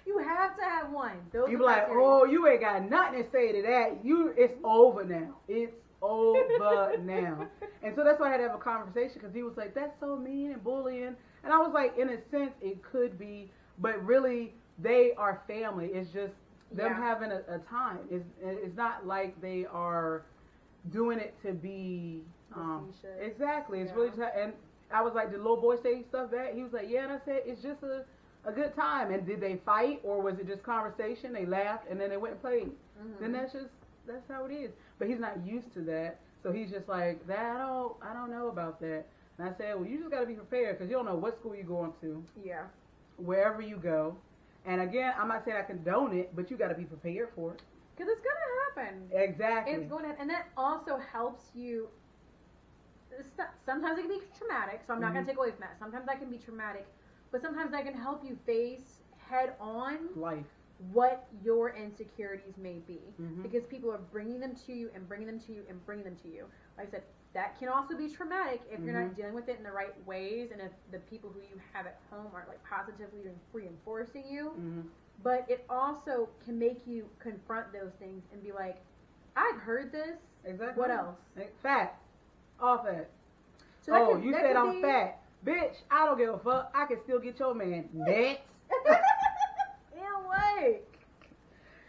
You have to have one. You be like, oh, you ain't got nothing to say to that. It's over now. It's over now. And so that's why I had to have a conversation, because he was like, that's so mean and bullying. And I was like, in a sense, it could be, but really, they are family. It's just them having a time. It's not like they are doing it to be, exactly. It's really just, and I was like, did little boy say stuff back? He was like, yeah, and I said, it's just a good time. And did they fight, or was it just conversation? They laughed, and then they went and played. Mm-hmm. Then that's how it is. But he's not used to that, so he's just like, that I don't know about that. And I said, well, you just got to be prepared, because you don't know what school you're going to. Yeah. Wherever you go. And again, I'm not saying I condone it, but you got to be prepared for it. Because it's going to happen. Exactly. It's going to, and that also helps you. Sometimes it can be traumatic, so I'm not going to take away from that. Sometimes that can be traumatic, but sometimes that can help you face head on life. What your insecurities may be, because people are bringing them to you and bringing them to you and bringing them to you. Like I said, that can also be traumatic if you're not dealing with it in the right ways, and if the people who you have at home are like positively reinforcing you. But it also can make you confront those things and be like, I've heard this. Exactly. What else? Fat. All fat. So you said I'm fat. Bitch, I don't give a fuck. I can still get your man. Next.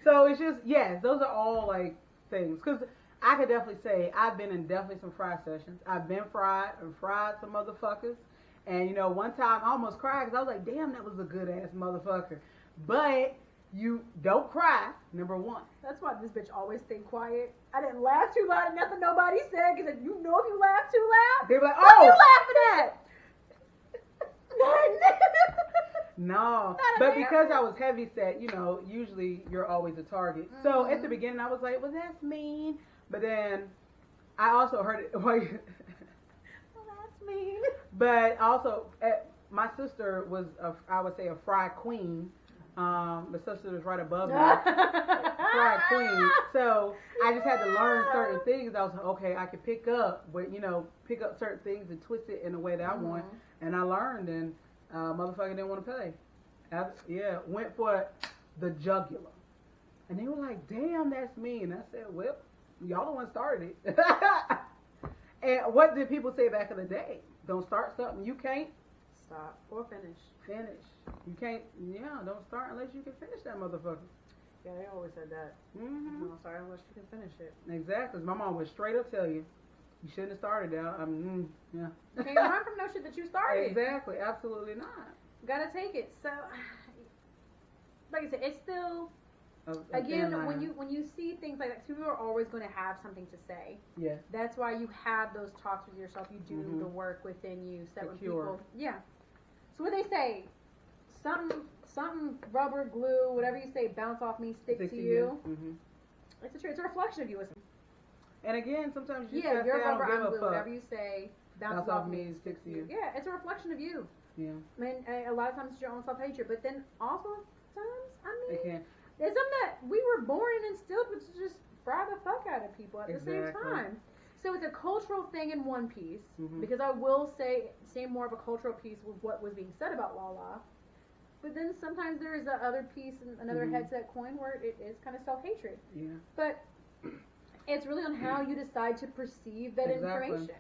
So it's just, yes, those are all like things. Because I could definitely say I've been in definitely some fry sessions. I've been fried and fried some motherfuckers. And, you know, one time I almost cried because I was like, damn, that was a good ass motherfucker. But you don't cry, number one. That's why this bitch always stayed quiet. I didn't laugh too loud at nothing nobody said, because you know if you laugh too loud, They were like, what are oh! you laughing at? No, but because I was heavy set, you know, usually you're always a target. Mm-hmm. So at the beginning, I was like, well, that's mean. But then I also heard it. Well, that's mean. But also, my sister was, I would say, a fry queen. The sister was right above me. Fry queen. So I just had to learn certain things. I was like, okay, I could pick up certain things and twist it in a way that I want. And I learned, and motherfucker didn't want to pay. Went for the jugular. And they were like, damn, that's mean. I said, well, y'all the one started it. And what did people say back in the day? Don't start something you can't stop or finish. You can't, don't start unless you can finish that motherfucker. Yeah, they always said that. Mm-hmm. Don't start unless you can finish it. Exactly. My mom would straight up tell you, you shouldn't have started that. You can't run from no shit that you started. Exactly. Absolutely not. Gotta take it. So, like I said, it's still, again, when you see things like that, people are always going to have something to say. Yeah. That's why you have those talks with yourself. You do the work within you. So that when people, So what they say, something rubber, glue, whatever you say, bounce off me, stick to you. Mm-hmm. It's the truth. It's a reflection of you. And again, sometimes you you're rubber, I'm glue. Whatever you say, bounce off me, sticks to you. Yeah, it's a reflection of you. Yeah. I mean, a lot of times it's your own self-hatred, but then also sometimes, it can. It's something that we were born and instilled, which is just fry the fuck out of people at the same time. So it's a cultural thing in one piece, because I will say more of a cultural piece with what was being said about LaLa. But then sometimes there is another piece, another head to that coin where it is kind of self-hatred. Yeah. But it's really on how you decide to perceive that information.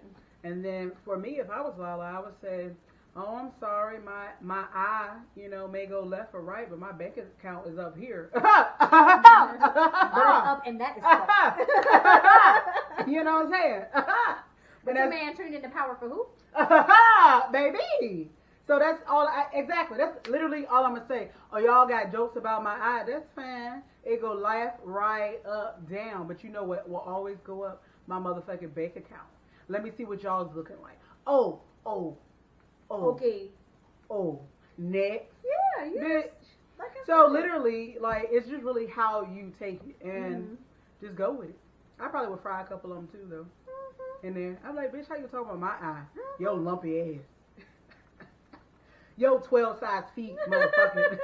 And then for me, if I was LaLa, I would say, oh, I'm sorry, my eye, may go left or right, but my bank account is up here. But it's up, and that is stuff. You know what I'm saying? But your man turned into power for who? Baby. So that's all. Exactly. That's literally all I'm gonna say. Oh, y'all got jokes about my eye? That's fine. It go left, right, up, down. But you know what will always go up? My motherfucking bank account. Let me see what y'all's looking like. Oh. Okay. Oh. Next. Yeah. Yes. So literally, like, it's just really how you take it and just go with it. I probably would fry a couple of them too, though. And then I'm like, bitch, how you talking about my eye? Yo, lumpy ass. Yo, 12 size feet, motherfucker.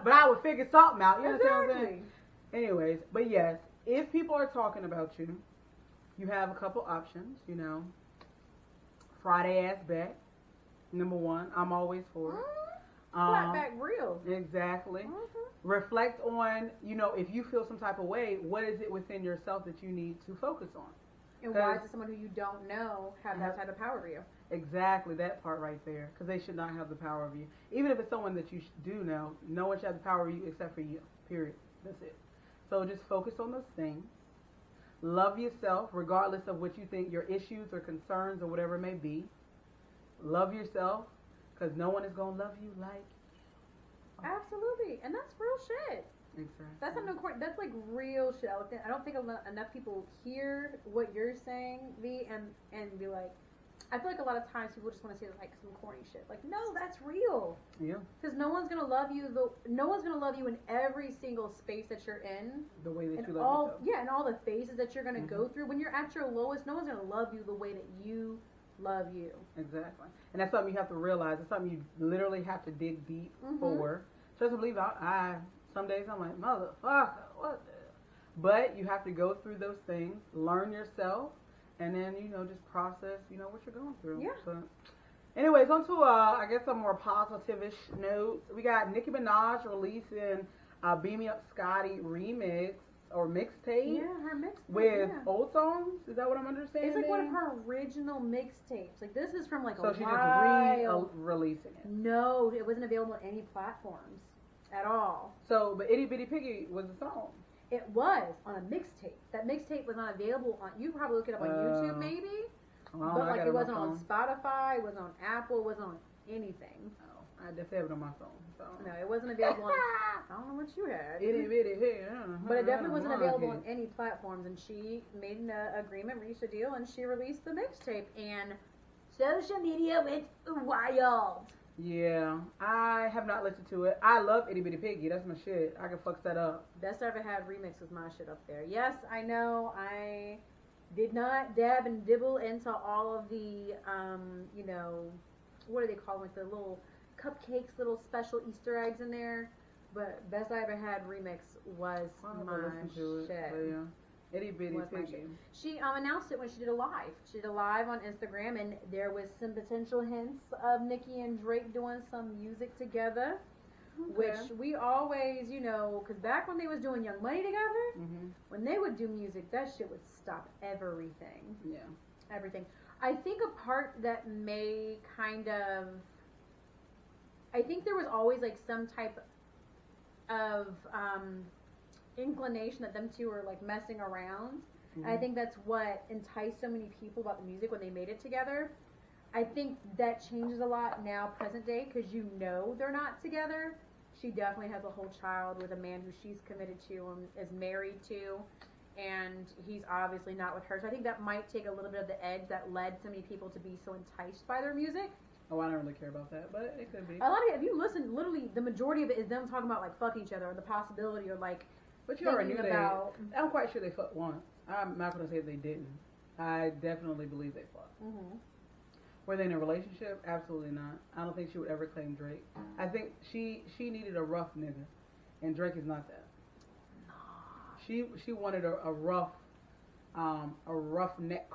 But I would figure something out. You know what I'm saying? Anyways, but yes, if people are talking about you, you have a couple options, Friday ass back. Number one, I'm always for it. Flat back real. Exactly. Reflect on, if you feel some type of way, what is it within yourself that you need to focus on? And why does someone who you don't know have that type of power over you? Exactly, that part right there. Because they should not have the power over you. Even if it's someone that you do know, no one should have the power over you except for you. Period. That's it. So just focus on those things. Love yourself, regardless of what you think your issues or concerns or whatever it may be. Love yourself, because no one is going to love you like you. Absolutely. And that's real shit. Exactly. That's something important. That's like real shit. I don't think enough people hear what you're saying, V, and be like, I feel like a lot of times people just want to say like some corny shit. Like, no, that's real. Yeah. Because no one's gonna love you. No one's gonna love you in every single space that you're in. The way that you love yourself. Yeah, and all the phases that you're gonna go through. When you're at your lowest, no one's gonna love you the way that you love you. Exactly. And that's something you have to realize. It's something you literally have to dig deep for. Just to believe some days I'm like, motherfucker, what the? But you have to go through those things, learn yourself, and then, just process, what you're going through. Yeah. So, anyways, on to, I guess, a more positive-ish note. We got Nicki Minaj releasing a Beam Me Up Scotty remix or mixtape. Yeah, her mixtape. With old songs. Is that what I'm understanding? It's like one of her original mixtapes. Like, this is from like a while. So she just re-releasing it. No, it wasn't available on any platforms at all. So, but Itty Bitty Piggy was a song. It was on a mixtape. That mixtape was not available on. You can probably look it up on YouTube, maybe. Well, but like it wasn't on Spotify, it wasn't on Apple, it wasn't on anything. Oh, I definitely have it on my phone. So. No, it wasn't available on. I don't know what you had. Itty bitty here. But it definitely wasn't available on any platforms. And she made an agreement, reached a deal, and she released the mixtape. And social media went wild. Yeah, I have not listened to it. I love Itty Bitty Piggy. That's my shit. I can fuck that up. Best I Ever Had remix was my shit up there. Yes, I know. I did not dab and dibble into all of the, you know, what do they call them? Like the little cupcakes, little special Easter eggs in there. But Best I Ever Had remix was my shit. Yeah. Itty Bitty Piggy. She announced it when she did a live. She did a live on Instagram, and there was some potential hints of Nicki and Drake doing some music together, which we always, you know, because back when they was doing Young Money together, when they would do music, that shit would stop everything. Yeah. Everything. I think a part that may kind of, I think there was always like some type of inclination that them two were like messing around. And I think that's what enticed so many people about the music when they made it together. I think that changes a lot now, present day, because you know they're not together. She definitely has a whole child with a man who she's committed to and is married to, and he's obviously not with her. So I think that might take a little bit of the edge that led so many people to be so enticed by their music. Oh, I don't really care about that, but it could be. A lot of it, if you listen, literally the majority of it is them talking about like fucking each other or the possibility or like. But you already knew about. I'm quite sure they fucked once. I'm not gonna say they didn't. I definitely believe they fucked. Were they in a relationship? Absolutely not. I don't think she would ever claim Drake. I think she needed a rough nigga, and Drake is not that. She wanted a rough neck,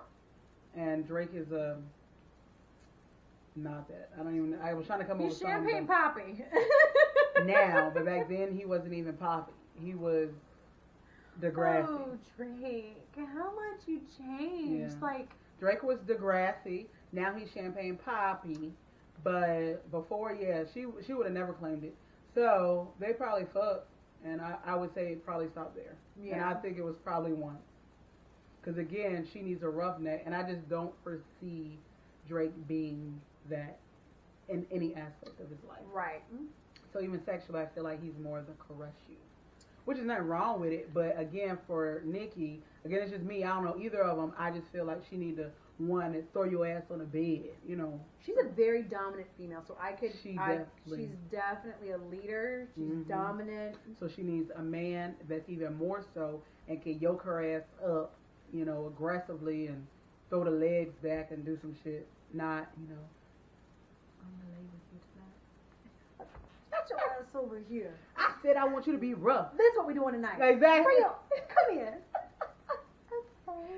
and Drake is not that. I don't even. I was trying to come up with champagne poppy. Now, but back then he wasn't even poppy. He was Degrassi. Oh, Drake, how much you changed? Yeah. Like Drake was Degrassi. Now he's champagne poppy. But before, yeah, she would have never claimed it. So they probably fucked, and I would say it probably stopped there. Yeah. And I think it was probably one. Because again, she needs a roughneck, and I just don't foresee Drake being that in any aspect of his life. Right. So even sexually, I feel like he's more the caress you. Which is nothing wrong with it, but again, for Nicki, again, it's just me. I don't know either of them. I just feel like she need to throw your ass on the bed. You know, she's a very dominant female, so she's definitely a leader. She's dominant. So she needs a man that's even more so and can yoke her ass up, you know, aggressively and throw the legs back and do some shit. Not, you know, I'm gonna lay with you tonight. Get your ass over here. I said I want you to be rough. That's what we're doing tonight. Exactly. Come here.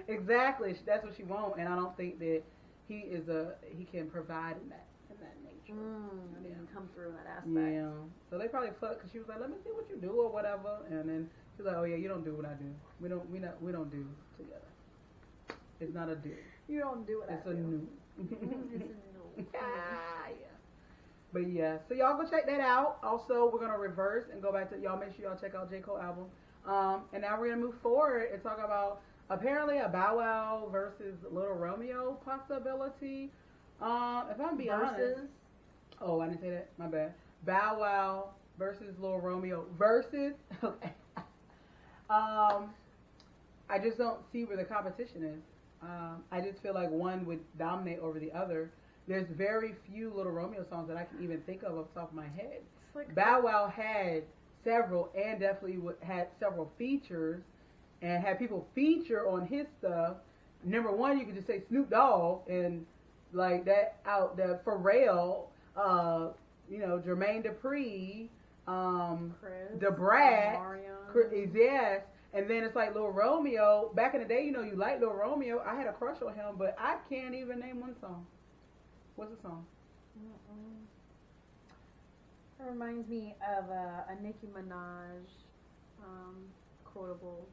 Exactly. That's what she wants, and I don't think that he can provide in that nature. Yeah. Come through in that aspect. Yeah. So they probably fucked because she was like, "Let me see what you do" or whatever, and then she's like, "Oh yeah, you don't do what I do. We don't do together. It's not a do. You don't do what it's I do. It's a new. It's a new. Yeah. But yeah, so y'all go check that out. Also, we're gonna reverse and go back to y'all. Make sure y'all check out J. Cole album. And now we're gonna move forward and talk about apparently a Bow Wow versus Little Romeo possibility. If I'm being honest, oh, I didn't say that. My bad. Bow Wow versus Little Romeo versus. Okay. I just don't see where the competition is. I just feel like one would dominate over the other. There's very few Little Romeo songs that I can even think of off the top of my head. Like Bow Wow had several and definitely had several features and had people feature on his stuff. Number one, you could just say Snoop Dogg and like that out the Pharrell, you know, Jermaine Dupri, the Brat, Chris, yes. And then it's like Lil Romeo. Back in the day, you know, you like Lil Romeo. I had a crush on him, but I can't even name one song. What's the song? It reminds me of a Nicki Minaj quotable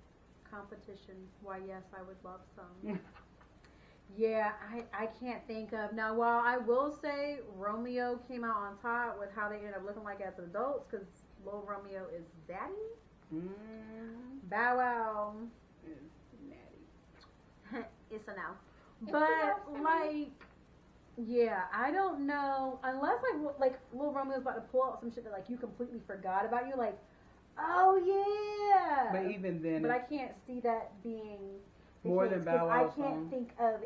competition. Why, yes, I would love some. Yeah, I can't think of. Now, while I will say Romeo came out on top with how they ended up looking like as adults, because Lil Romeo is daddy. Bow Wow is natty. It's a no. But like, yeah, I don't know unless like Lil Romeo's about to pull out some shit that like you completely forgot about. You like, oh yeah. But even then, but I can't see that being the more case, than Bow Wow I can't song. think of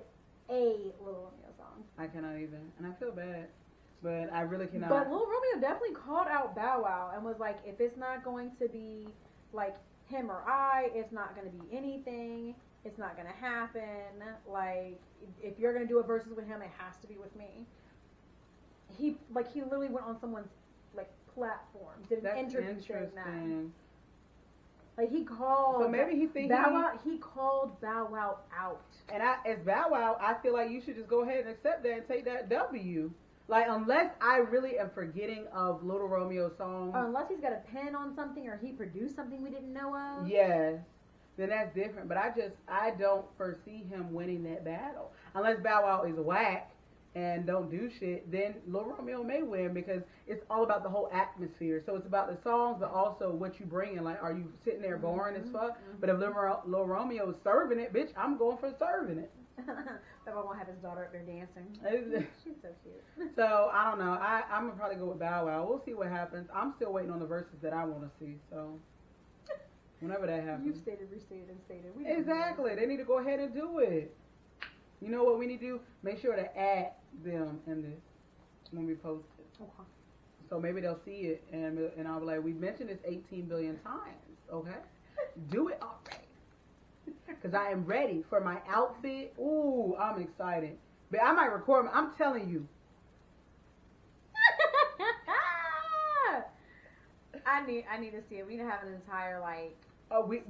a Lil Romeo song. I cannot even, and I feel bad, but I really cannot. But Lil Romeo definitely called out Bow Wow and was like, if it's not going to be like him or I, it's not going to be anything. It's not going to happen. Like, if you're going to do a versus with him, it has to be with me. He literally went on someone's like platform, did an interview saying that. Like he called. So maybe he thinks Bow Wow. He called Bow Wow out. And as Bow Wow, I feel like you should just go ahead and accept that and take that W. Like, unless I really am forgetting of Little Romeo songs. Or unless he's got a pen on something or he produced something we didn't know of. Yes. Then that's different. But I don't foresee him winning that battle. Unless Bow Wow is whack and don't do shit, then Lil Romeo may win because it's all about the whole atmosphere. So it's about the songs, but also what you bring in. Like, are you sitting there boring as fuck? But if Lil Romeo is serving it, bitch, I'm going for serving it. That one won't have his daughter up there dancing. She's so cute. So I don't know. I'm gonna probably go with Bow Wow. We'll see what happens. I'm still waiting on the verses that I want to see. So whenever that happens, You've stated, restated, and stated. Exactly. They need to go ahead and do it. You know what we need to do? Make sure to add them in this when we post it. Okay. So maybe they'll see it, and I'll be like, we mentioned this 18 billion times. Okay, do it already. Because I am ready for my outfit. Ooh, I'm excited. But I might record my, I'm telling you. I need to see it. We need to have an entire like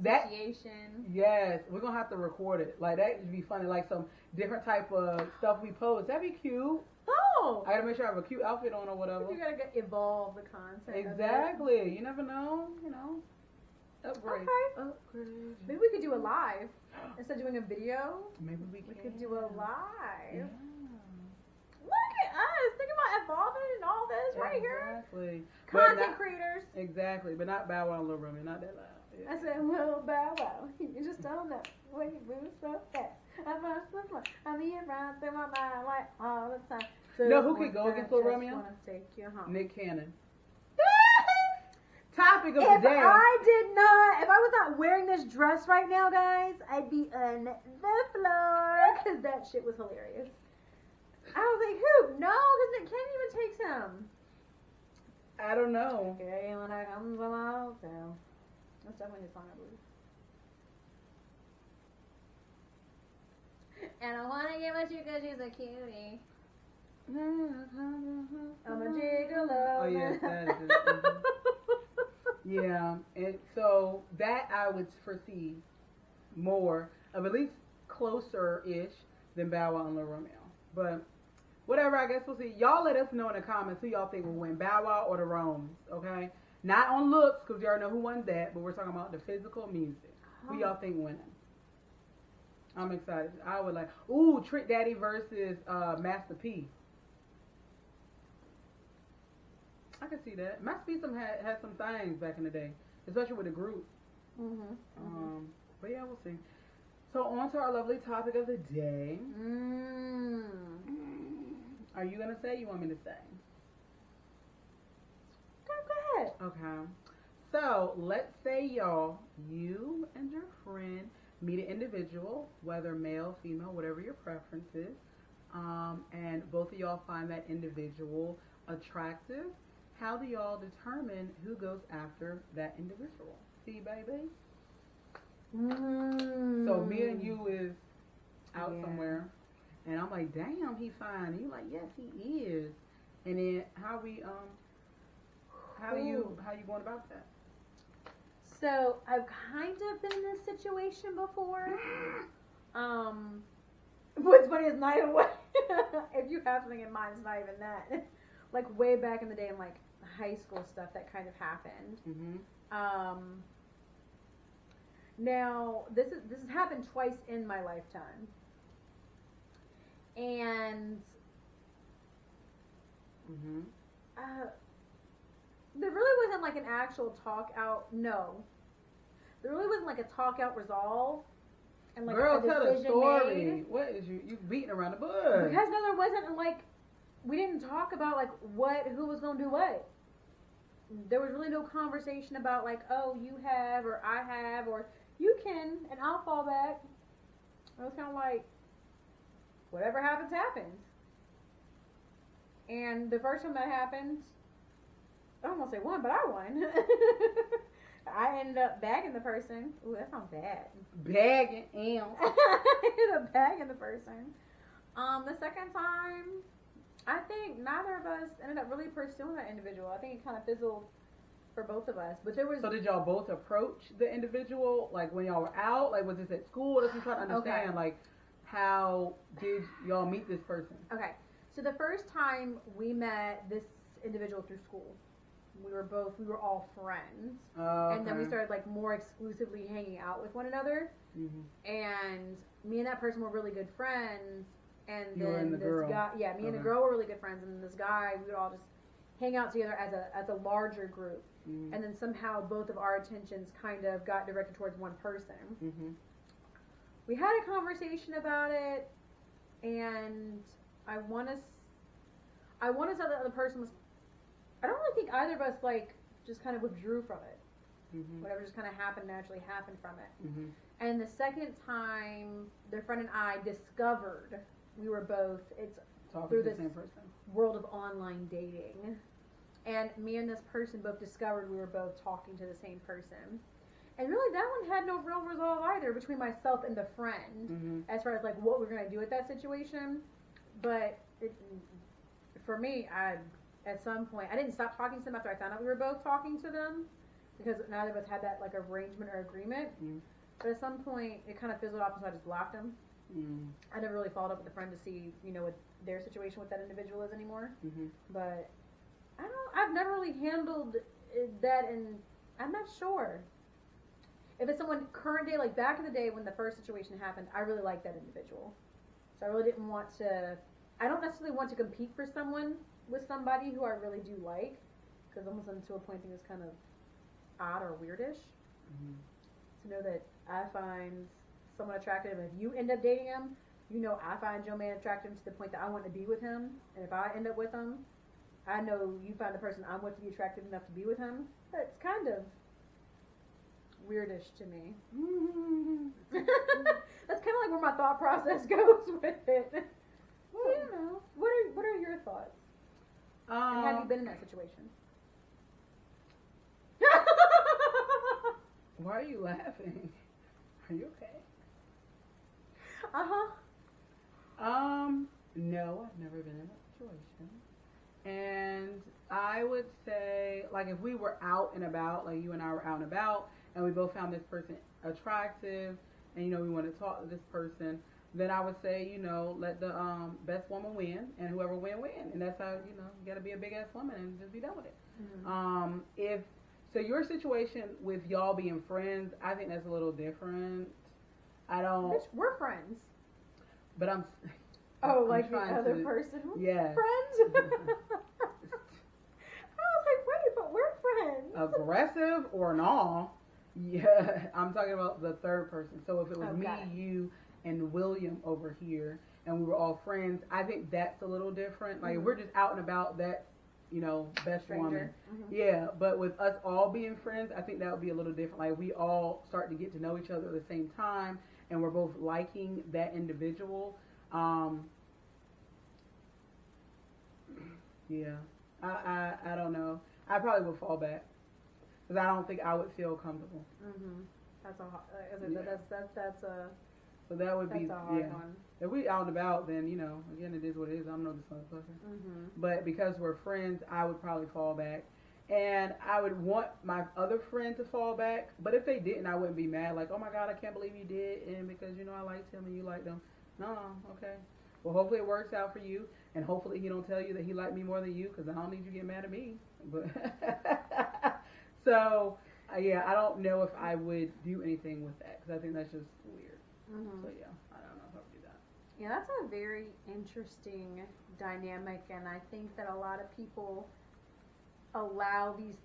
That association. yes, we're gonna have to record it. Like that would be funny. Like some different type of stuff we post. That'd be cute. Oh, I gotta make sure I have a cute outfit on or whatever. you gotta evolve the content. Exactly. You never know. You know. Upgrade. Okay. Upgrade. Maybe we could do a live instead of doing a video. Maybe we could do a live. Yeah. Look at us. Think about evolving and all this right here. Exactly. Content creators. Exactly, but not Bow Wow and Lil Romeo, not that loud. Yeah. I said, well, Bow Wow, you just don't know when you move so fast. I mean, it runs through my mind like all the time. So No, who could go against Lil Romeo? Wanna take you home. Nick Cannon. Topic of the If day. I was not wearing this dress right now, guys, I'd be on the floor because that shit was hilarious. I was like, who? No, because Nick Cannon even takes him. I don't know. Okay, when I come from my hotel. That's definitely his song, I believe. And I want to give it to you because she's a cutie. I'm a gigolo. Oh, yes, that is it. Yeah, and so that I would foresee more of at least closer-ish than Bow Wow and Lil Romeo. But whatever, I guess we'll see. Y'all let us know in the comments who y'all think will win, Bow Wow or the Romes, okay? Not on looks, because you already know who won that, but we're talking about the physical music. Who y'all think winning? I'm excited. I would like, ooh, Trick Daddy versus Master P. I can see that. Master P had some things back in the day, especially with the group. But yeah, we'll see. So on to our lovely topic of the day. Are you gonna say? You want me to say? Go ahead. Okay. So let's say y'all, you and your friend meet an individual, whether male, female, whatever your preference is, and both of y'all find that individual attractive. How do y'all determine who goes after that individual? See, baby? So me and you is out somewhere, and I'm like, damn, he fine. And you like, yes, he is. And then how you going about that? So I've kind of been in this situation before. What's funny is not even what. If you have something in mind, it's not even that. Like way back in the day, in like high school stuff, that kind of happened. Now this has happened twice in my lifetime, and there really wasn't like an actual talk out. No, there really wasn't like a talk out resolve and like Girl, a tell the decision story. made. What is you beating around the bush? Because no, there wasn't like we didn't talk about like who was gonna do what. There was really no conversation about like, oh, you have or I have or you can and I'll fall back. It was kind of like whatever happens, happens. And the first time that happened, I don't want to say won, but I won. I ended up bagging the person. Ooh, that sounds bad. Bagging, ew. I ended up bagging the person. The second time, I think neither of us ended up really pursuing that individual. I think it kind of fizzled for both of us. But there was. So did y'all both approach the individual like when y'all were out? Like was this at school? That's what I'm trying to understand. Okay. Like how did y'all meet this person? Okay. So the first time we met this individual through school. We were all friends. Okay. And then we started like more exclusively hanging out with one another. Mm-hmm. And me and that person were really good friends. And You then and the this girl. guy, yeah, me and the girl were really good friends. And this guy, we would all just hang out together as a larger group. Mm-hmm. And then somehow both of our attentions kind of got directed towards one person. Mm-hmm. We had a conversation about it, and I want to say that the other person was. I don't really think either of us like just kind of withdrew from it. Mm-hmm. Whatever just kind of naturally happened from it. Mm-hmm. And the second time, their friend and I discovered we were both. It's Talking through to the this same person. world of online dating. And me and this person both discovered we were both talking to the same person. And really, that one had no real resolve either between myself and the friend, Mm-hmm. as far as like what we're gonna do with that situation. But for me, at some point, I didn't stop talking to them after I found out we were both talking to them, because neither of us had that like arrangement or agreement. Mm. But at some point, it kind of fizzled off, and so I just blocked them. Mm. I never really followed up with the friend to see, what their situation with that individual is anymore. Mm-hmm. But I've never really handled that, and I'm not sure. If it's someone current day, like back in the day when the first situation happened, I really liked that individual. So I really didn't want to, I don't necessarily want to compete for someone with somebody who I really do like, because almost to a point I think it's kind of odd or weirdish. Mm-hmm. To know that I find someone attractive, and if you end up dating him, I find Joe Man attractive to the point that I want to be with him, and if I end up with him, I know you find the person I'm with to be attractive enough to be with him. That's kind of weirdish to me. Mm-hmm. That's kind of like where my thought process goes with it. Well, what are your thoughts? And have you been in that situation? Why are you laughing? Are you okay? No, I've never been in that situation. And I would say, like, if we were out and about, like you and I were out and about, and we both found this person attractive, and we want to talk to this person, then I would say, let the best woman win, and whoever win. And that's how, you gotta be a big ass woman and just be done with it. Mm-hmm. So your situation with y'all being friends, I think that's a little different. I don't. Bitch, we're friends. But I'm. Oh, I'm like the other person? Yeah. Friends? I was like, wait, but we're friends. Aggressive or not? Yeah, I'm talking about the third person. So if it was me, you, and William over here, and we were all friends, I think that's a little different. Like, if we're just out and about, that's, best Stranger. woman. Mm-hmm. Yeah, but with us all being friends, I think that would be a little different. Like, we all start to get to know each other at the same time, and we're both liking that individual. Yeah, I don't know. I probably would fall back, because I don't think I would feel comfortable. Mm-hmm. That's a So that would be a hard one. If we out and about, then again, it is what it is. I don't know this motherfucker. Mm-hmm. But because we're friends, I would probably fall back, and I would want my other friend to fall back. But if they didn't, I wouldn't be mad. Like, oh my God, I can't believe you did, and because I liked him and you liked him. No, okay. Well, hopefully it works out for you, and hopefully he don't tell you that he liked me more than you, because I don't need you to get mad at me. But so yeah, I don't know if I would do anything with that, because I think that's just weird. Mm-hmm. So yeah, I don't know if I would do that. Yeah, that's a very interesting dynamic, and I think that a lot of people allow these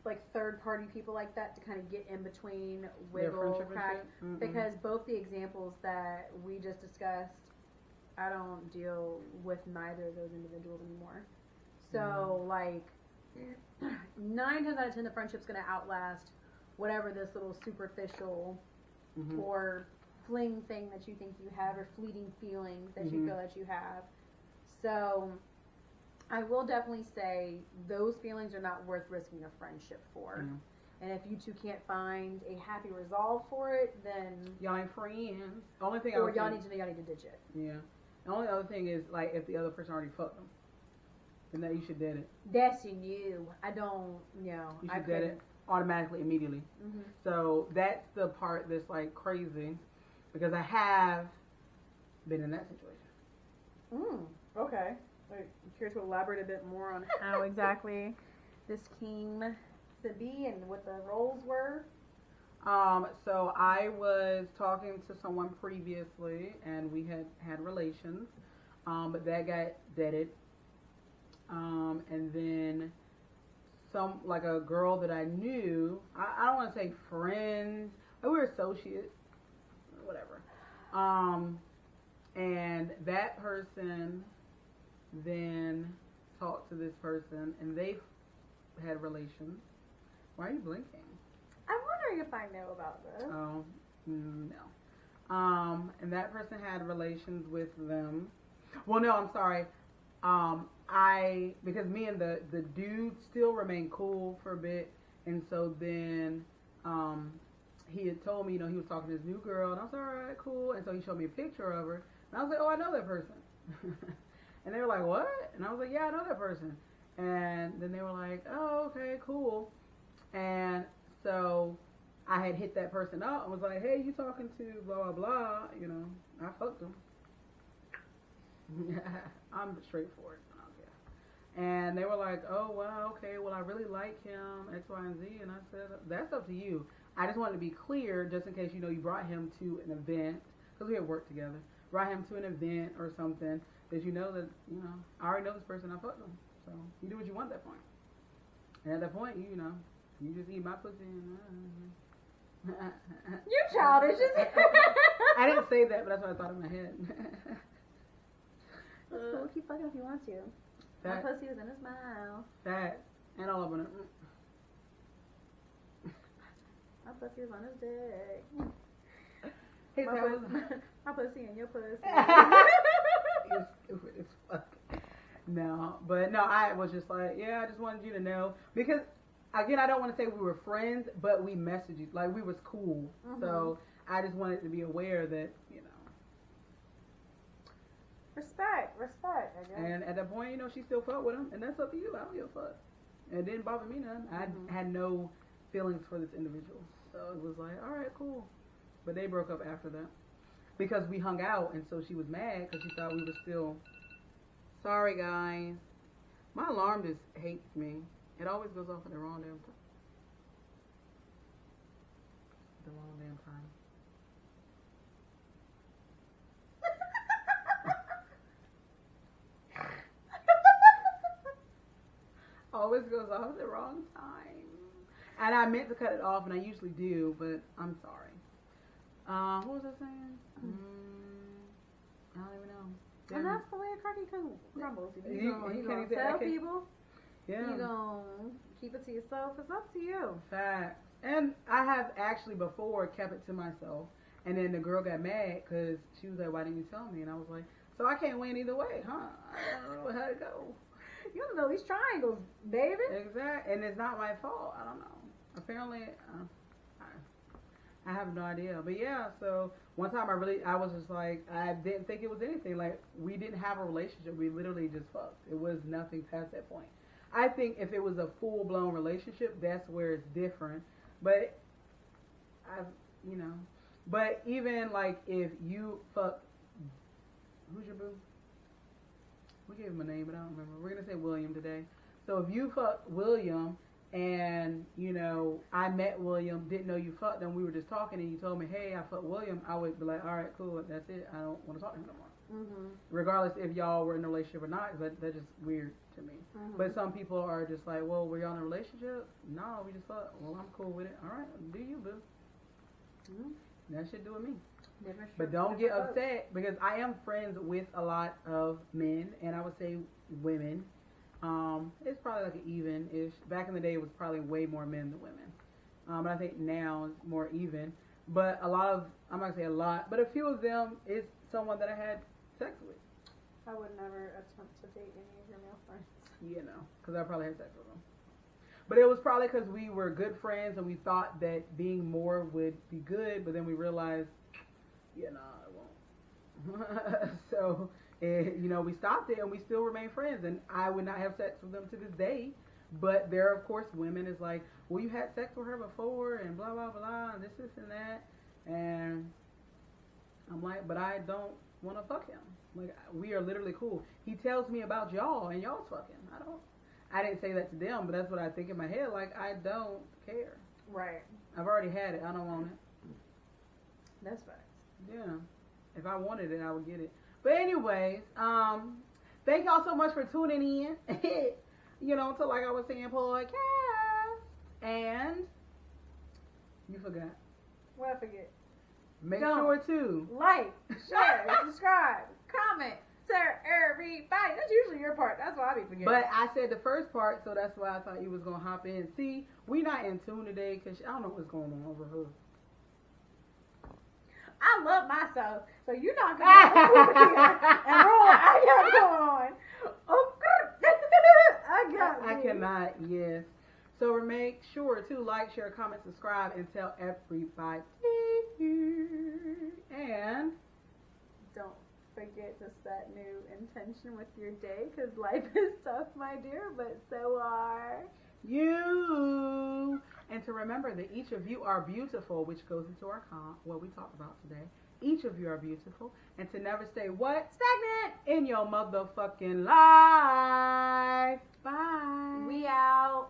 like third party people like that to kind of get in between, Their wiggle, friendship and crack. shit? Because both the examples that we just discussed, I don't deal with neither of those individuals anymore. So, like, 9 times out of 10, the friendship's going to outlast whatever this little superficial or fling thing that you think you have, or fleeting feelings that you feel that you have. So, I will definitely say those feelings are not worth risking a friendship for. And if you two can't find a happy resolve for it, then y'all ain't friends. Only thing or y'all need to ditch it. Yeah. The only other thing is, like, if the other person already fucked them, then that you should dead it. That's in you. I don't, you know. You should dead it automatically, immediately. So that's the part that's, like, crazy, because I have been in that situation. Okay. Are you care to elaborate a bit more on how exactly this came to be and what the roles were? So I was talking to someone previously, and we had relations, but that got deaded. And then like a girl that I knew, I don't want to say friends, we were associates, whatever. And that person then talked to this person, and they had relations. Why are you blinking? I'm wondering if I know about this. Oh, no. And that person had relations with them. Well, no, I'm sorry. Because me and the dude still remained cool for a bit, and so then he had told me, he was talking to this new girl, and I was like, all right, cool. And so he showed me a picture of her, and I was like, oh, I know that person. And they were like, what? And I was like, yeah, I know that person. And then they were like, oh, okay, cool. And so I had hit that person up and was like, hey, you talking to blah, blah, blah. I fucked him. I'm straightforward. I don't care. And they were like, oh, well, okay, well, I really like him, X, Y, and Z. And I said, that's up to you. I just wanted to be clear, just in case, you brought him to an event, because we had worked together, brought him to an event or something, that that, I already know this person, I fucked him. So you do what you want at that point. And at that point, you just eat my pussy and You childish. I didn't say that, but that's what I thought in my head. That's cool. Keep fucking if you want to. My pussy was in his mouth. That and all of them. My pussy was on his dick. My pussy and your pussy. You're stupid as fuck. No, but no, I was just like, yeah, I just wanted you to know, because again, I don't want to say we were friends, but we messaged, like, we was cool. So I just wanted to be aware that, Respect, I guess. And at that point, she still fucked with him, and that's up to you. I don't give a fuck. And it didn't bother me none. I had no feelings for this individual. So it was like, all right, cool. But they broke up after that, because we hung out, and so she was mad because she thought we were still. Sorry, guys. My alarm just hates me. It always goes off at the wrong damn time. The wrong damn time. Always goes off at the wrong time. And I meant to cut it off, and I usually do, but I'm sorry. What was I saying? I don't even know. And that's the way a cookie crumbles. You gonna tell people. Yeah. You gonna keep it to yourself. It's up to you. Facts. And I have actually before kept it to myself. And then the girl got mad because she was like, why didn't you tell me? And I was like, so I can't win either way, huh? I don't know how to go. You don't know these triangles, baby. Exactly. And it's not my fault. I don't know. Apparently, I have no idea. But yeah, so one time I was just like, I didn't think it was anything. Like, we didn't have a relationship. We literally just fucked. It was nothing past that point. I think if it was a full-blown relationship, that's where it's different. But, but even, like, if you fuck, who's your boo? We gave him a name, but I don't remember. We're going to say William today. So if you fuck William and, you know, I met William, didn't know you fucked him, we were just talking, and you told me, hey, I fucked William, I would be like, all right, cool, that's it, I don't want to talk to him no more. Regardless if y'all were in a relationship or not, that's just weird to me. But some people are just like, well, were y'all in a relationship? No, we just fucked. Well, I'm cool with it. All right, do you, boo? That shit do with me. But don't get upset, because I am friends with a lot of men, and I would say women. It's probably like an even-ish. Back in the day, it was probably way more men than women. But I think now it's more even. But a lot of, I'm not going to say a lot, but a few of them is someone that I had sex with. I would never attempt to date any of your male friends. You know, because I probably had sex with them. But it was probably because we were good friends and we thought that being more would be good, but then we realized, yeah, nah, it won't. So, you know, we stopped it and we still remain friends. And I would not have sex with them to this day. But there are, of course, women is like, well, you had sex with her before and blah, blah, blah, and this and that. And I'm like, but I don't want to fuck him. Like, we are literally cool. He tells me about y'all and y'all's fucking. I didn't say that to them, but that's what I think in my head. Like, I don't care. Right. I've already had it. I don't want it. That's facts. Yeah. If I wanted it, I would get it. But anyways, thank y'all so much for tuning in. You know, to, like I was saying, podcast. And you forgot. What I forget? Make sure to like, share, subscribe, comment, share everybody. That's usually your part. That's why I be forgetting. But I said the first part, so that's why I thought you was gonna hop in. See, we not in tune today because I don't know what's going on over her. I love myself, so you're not gonna come over here and roll. I got going on. I cannot. Yes. So make sure to like, share, comment, subscribe, and tell everybody. And don't forget to set new intention with your day, because life is tough, my dear, but so are you. And to remember that each of you are beautiful, which goes into our what we talked about today. Each of you are beautiful. And to never stay what? Stagnant in your motherfucking life. Bye. We out.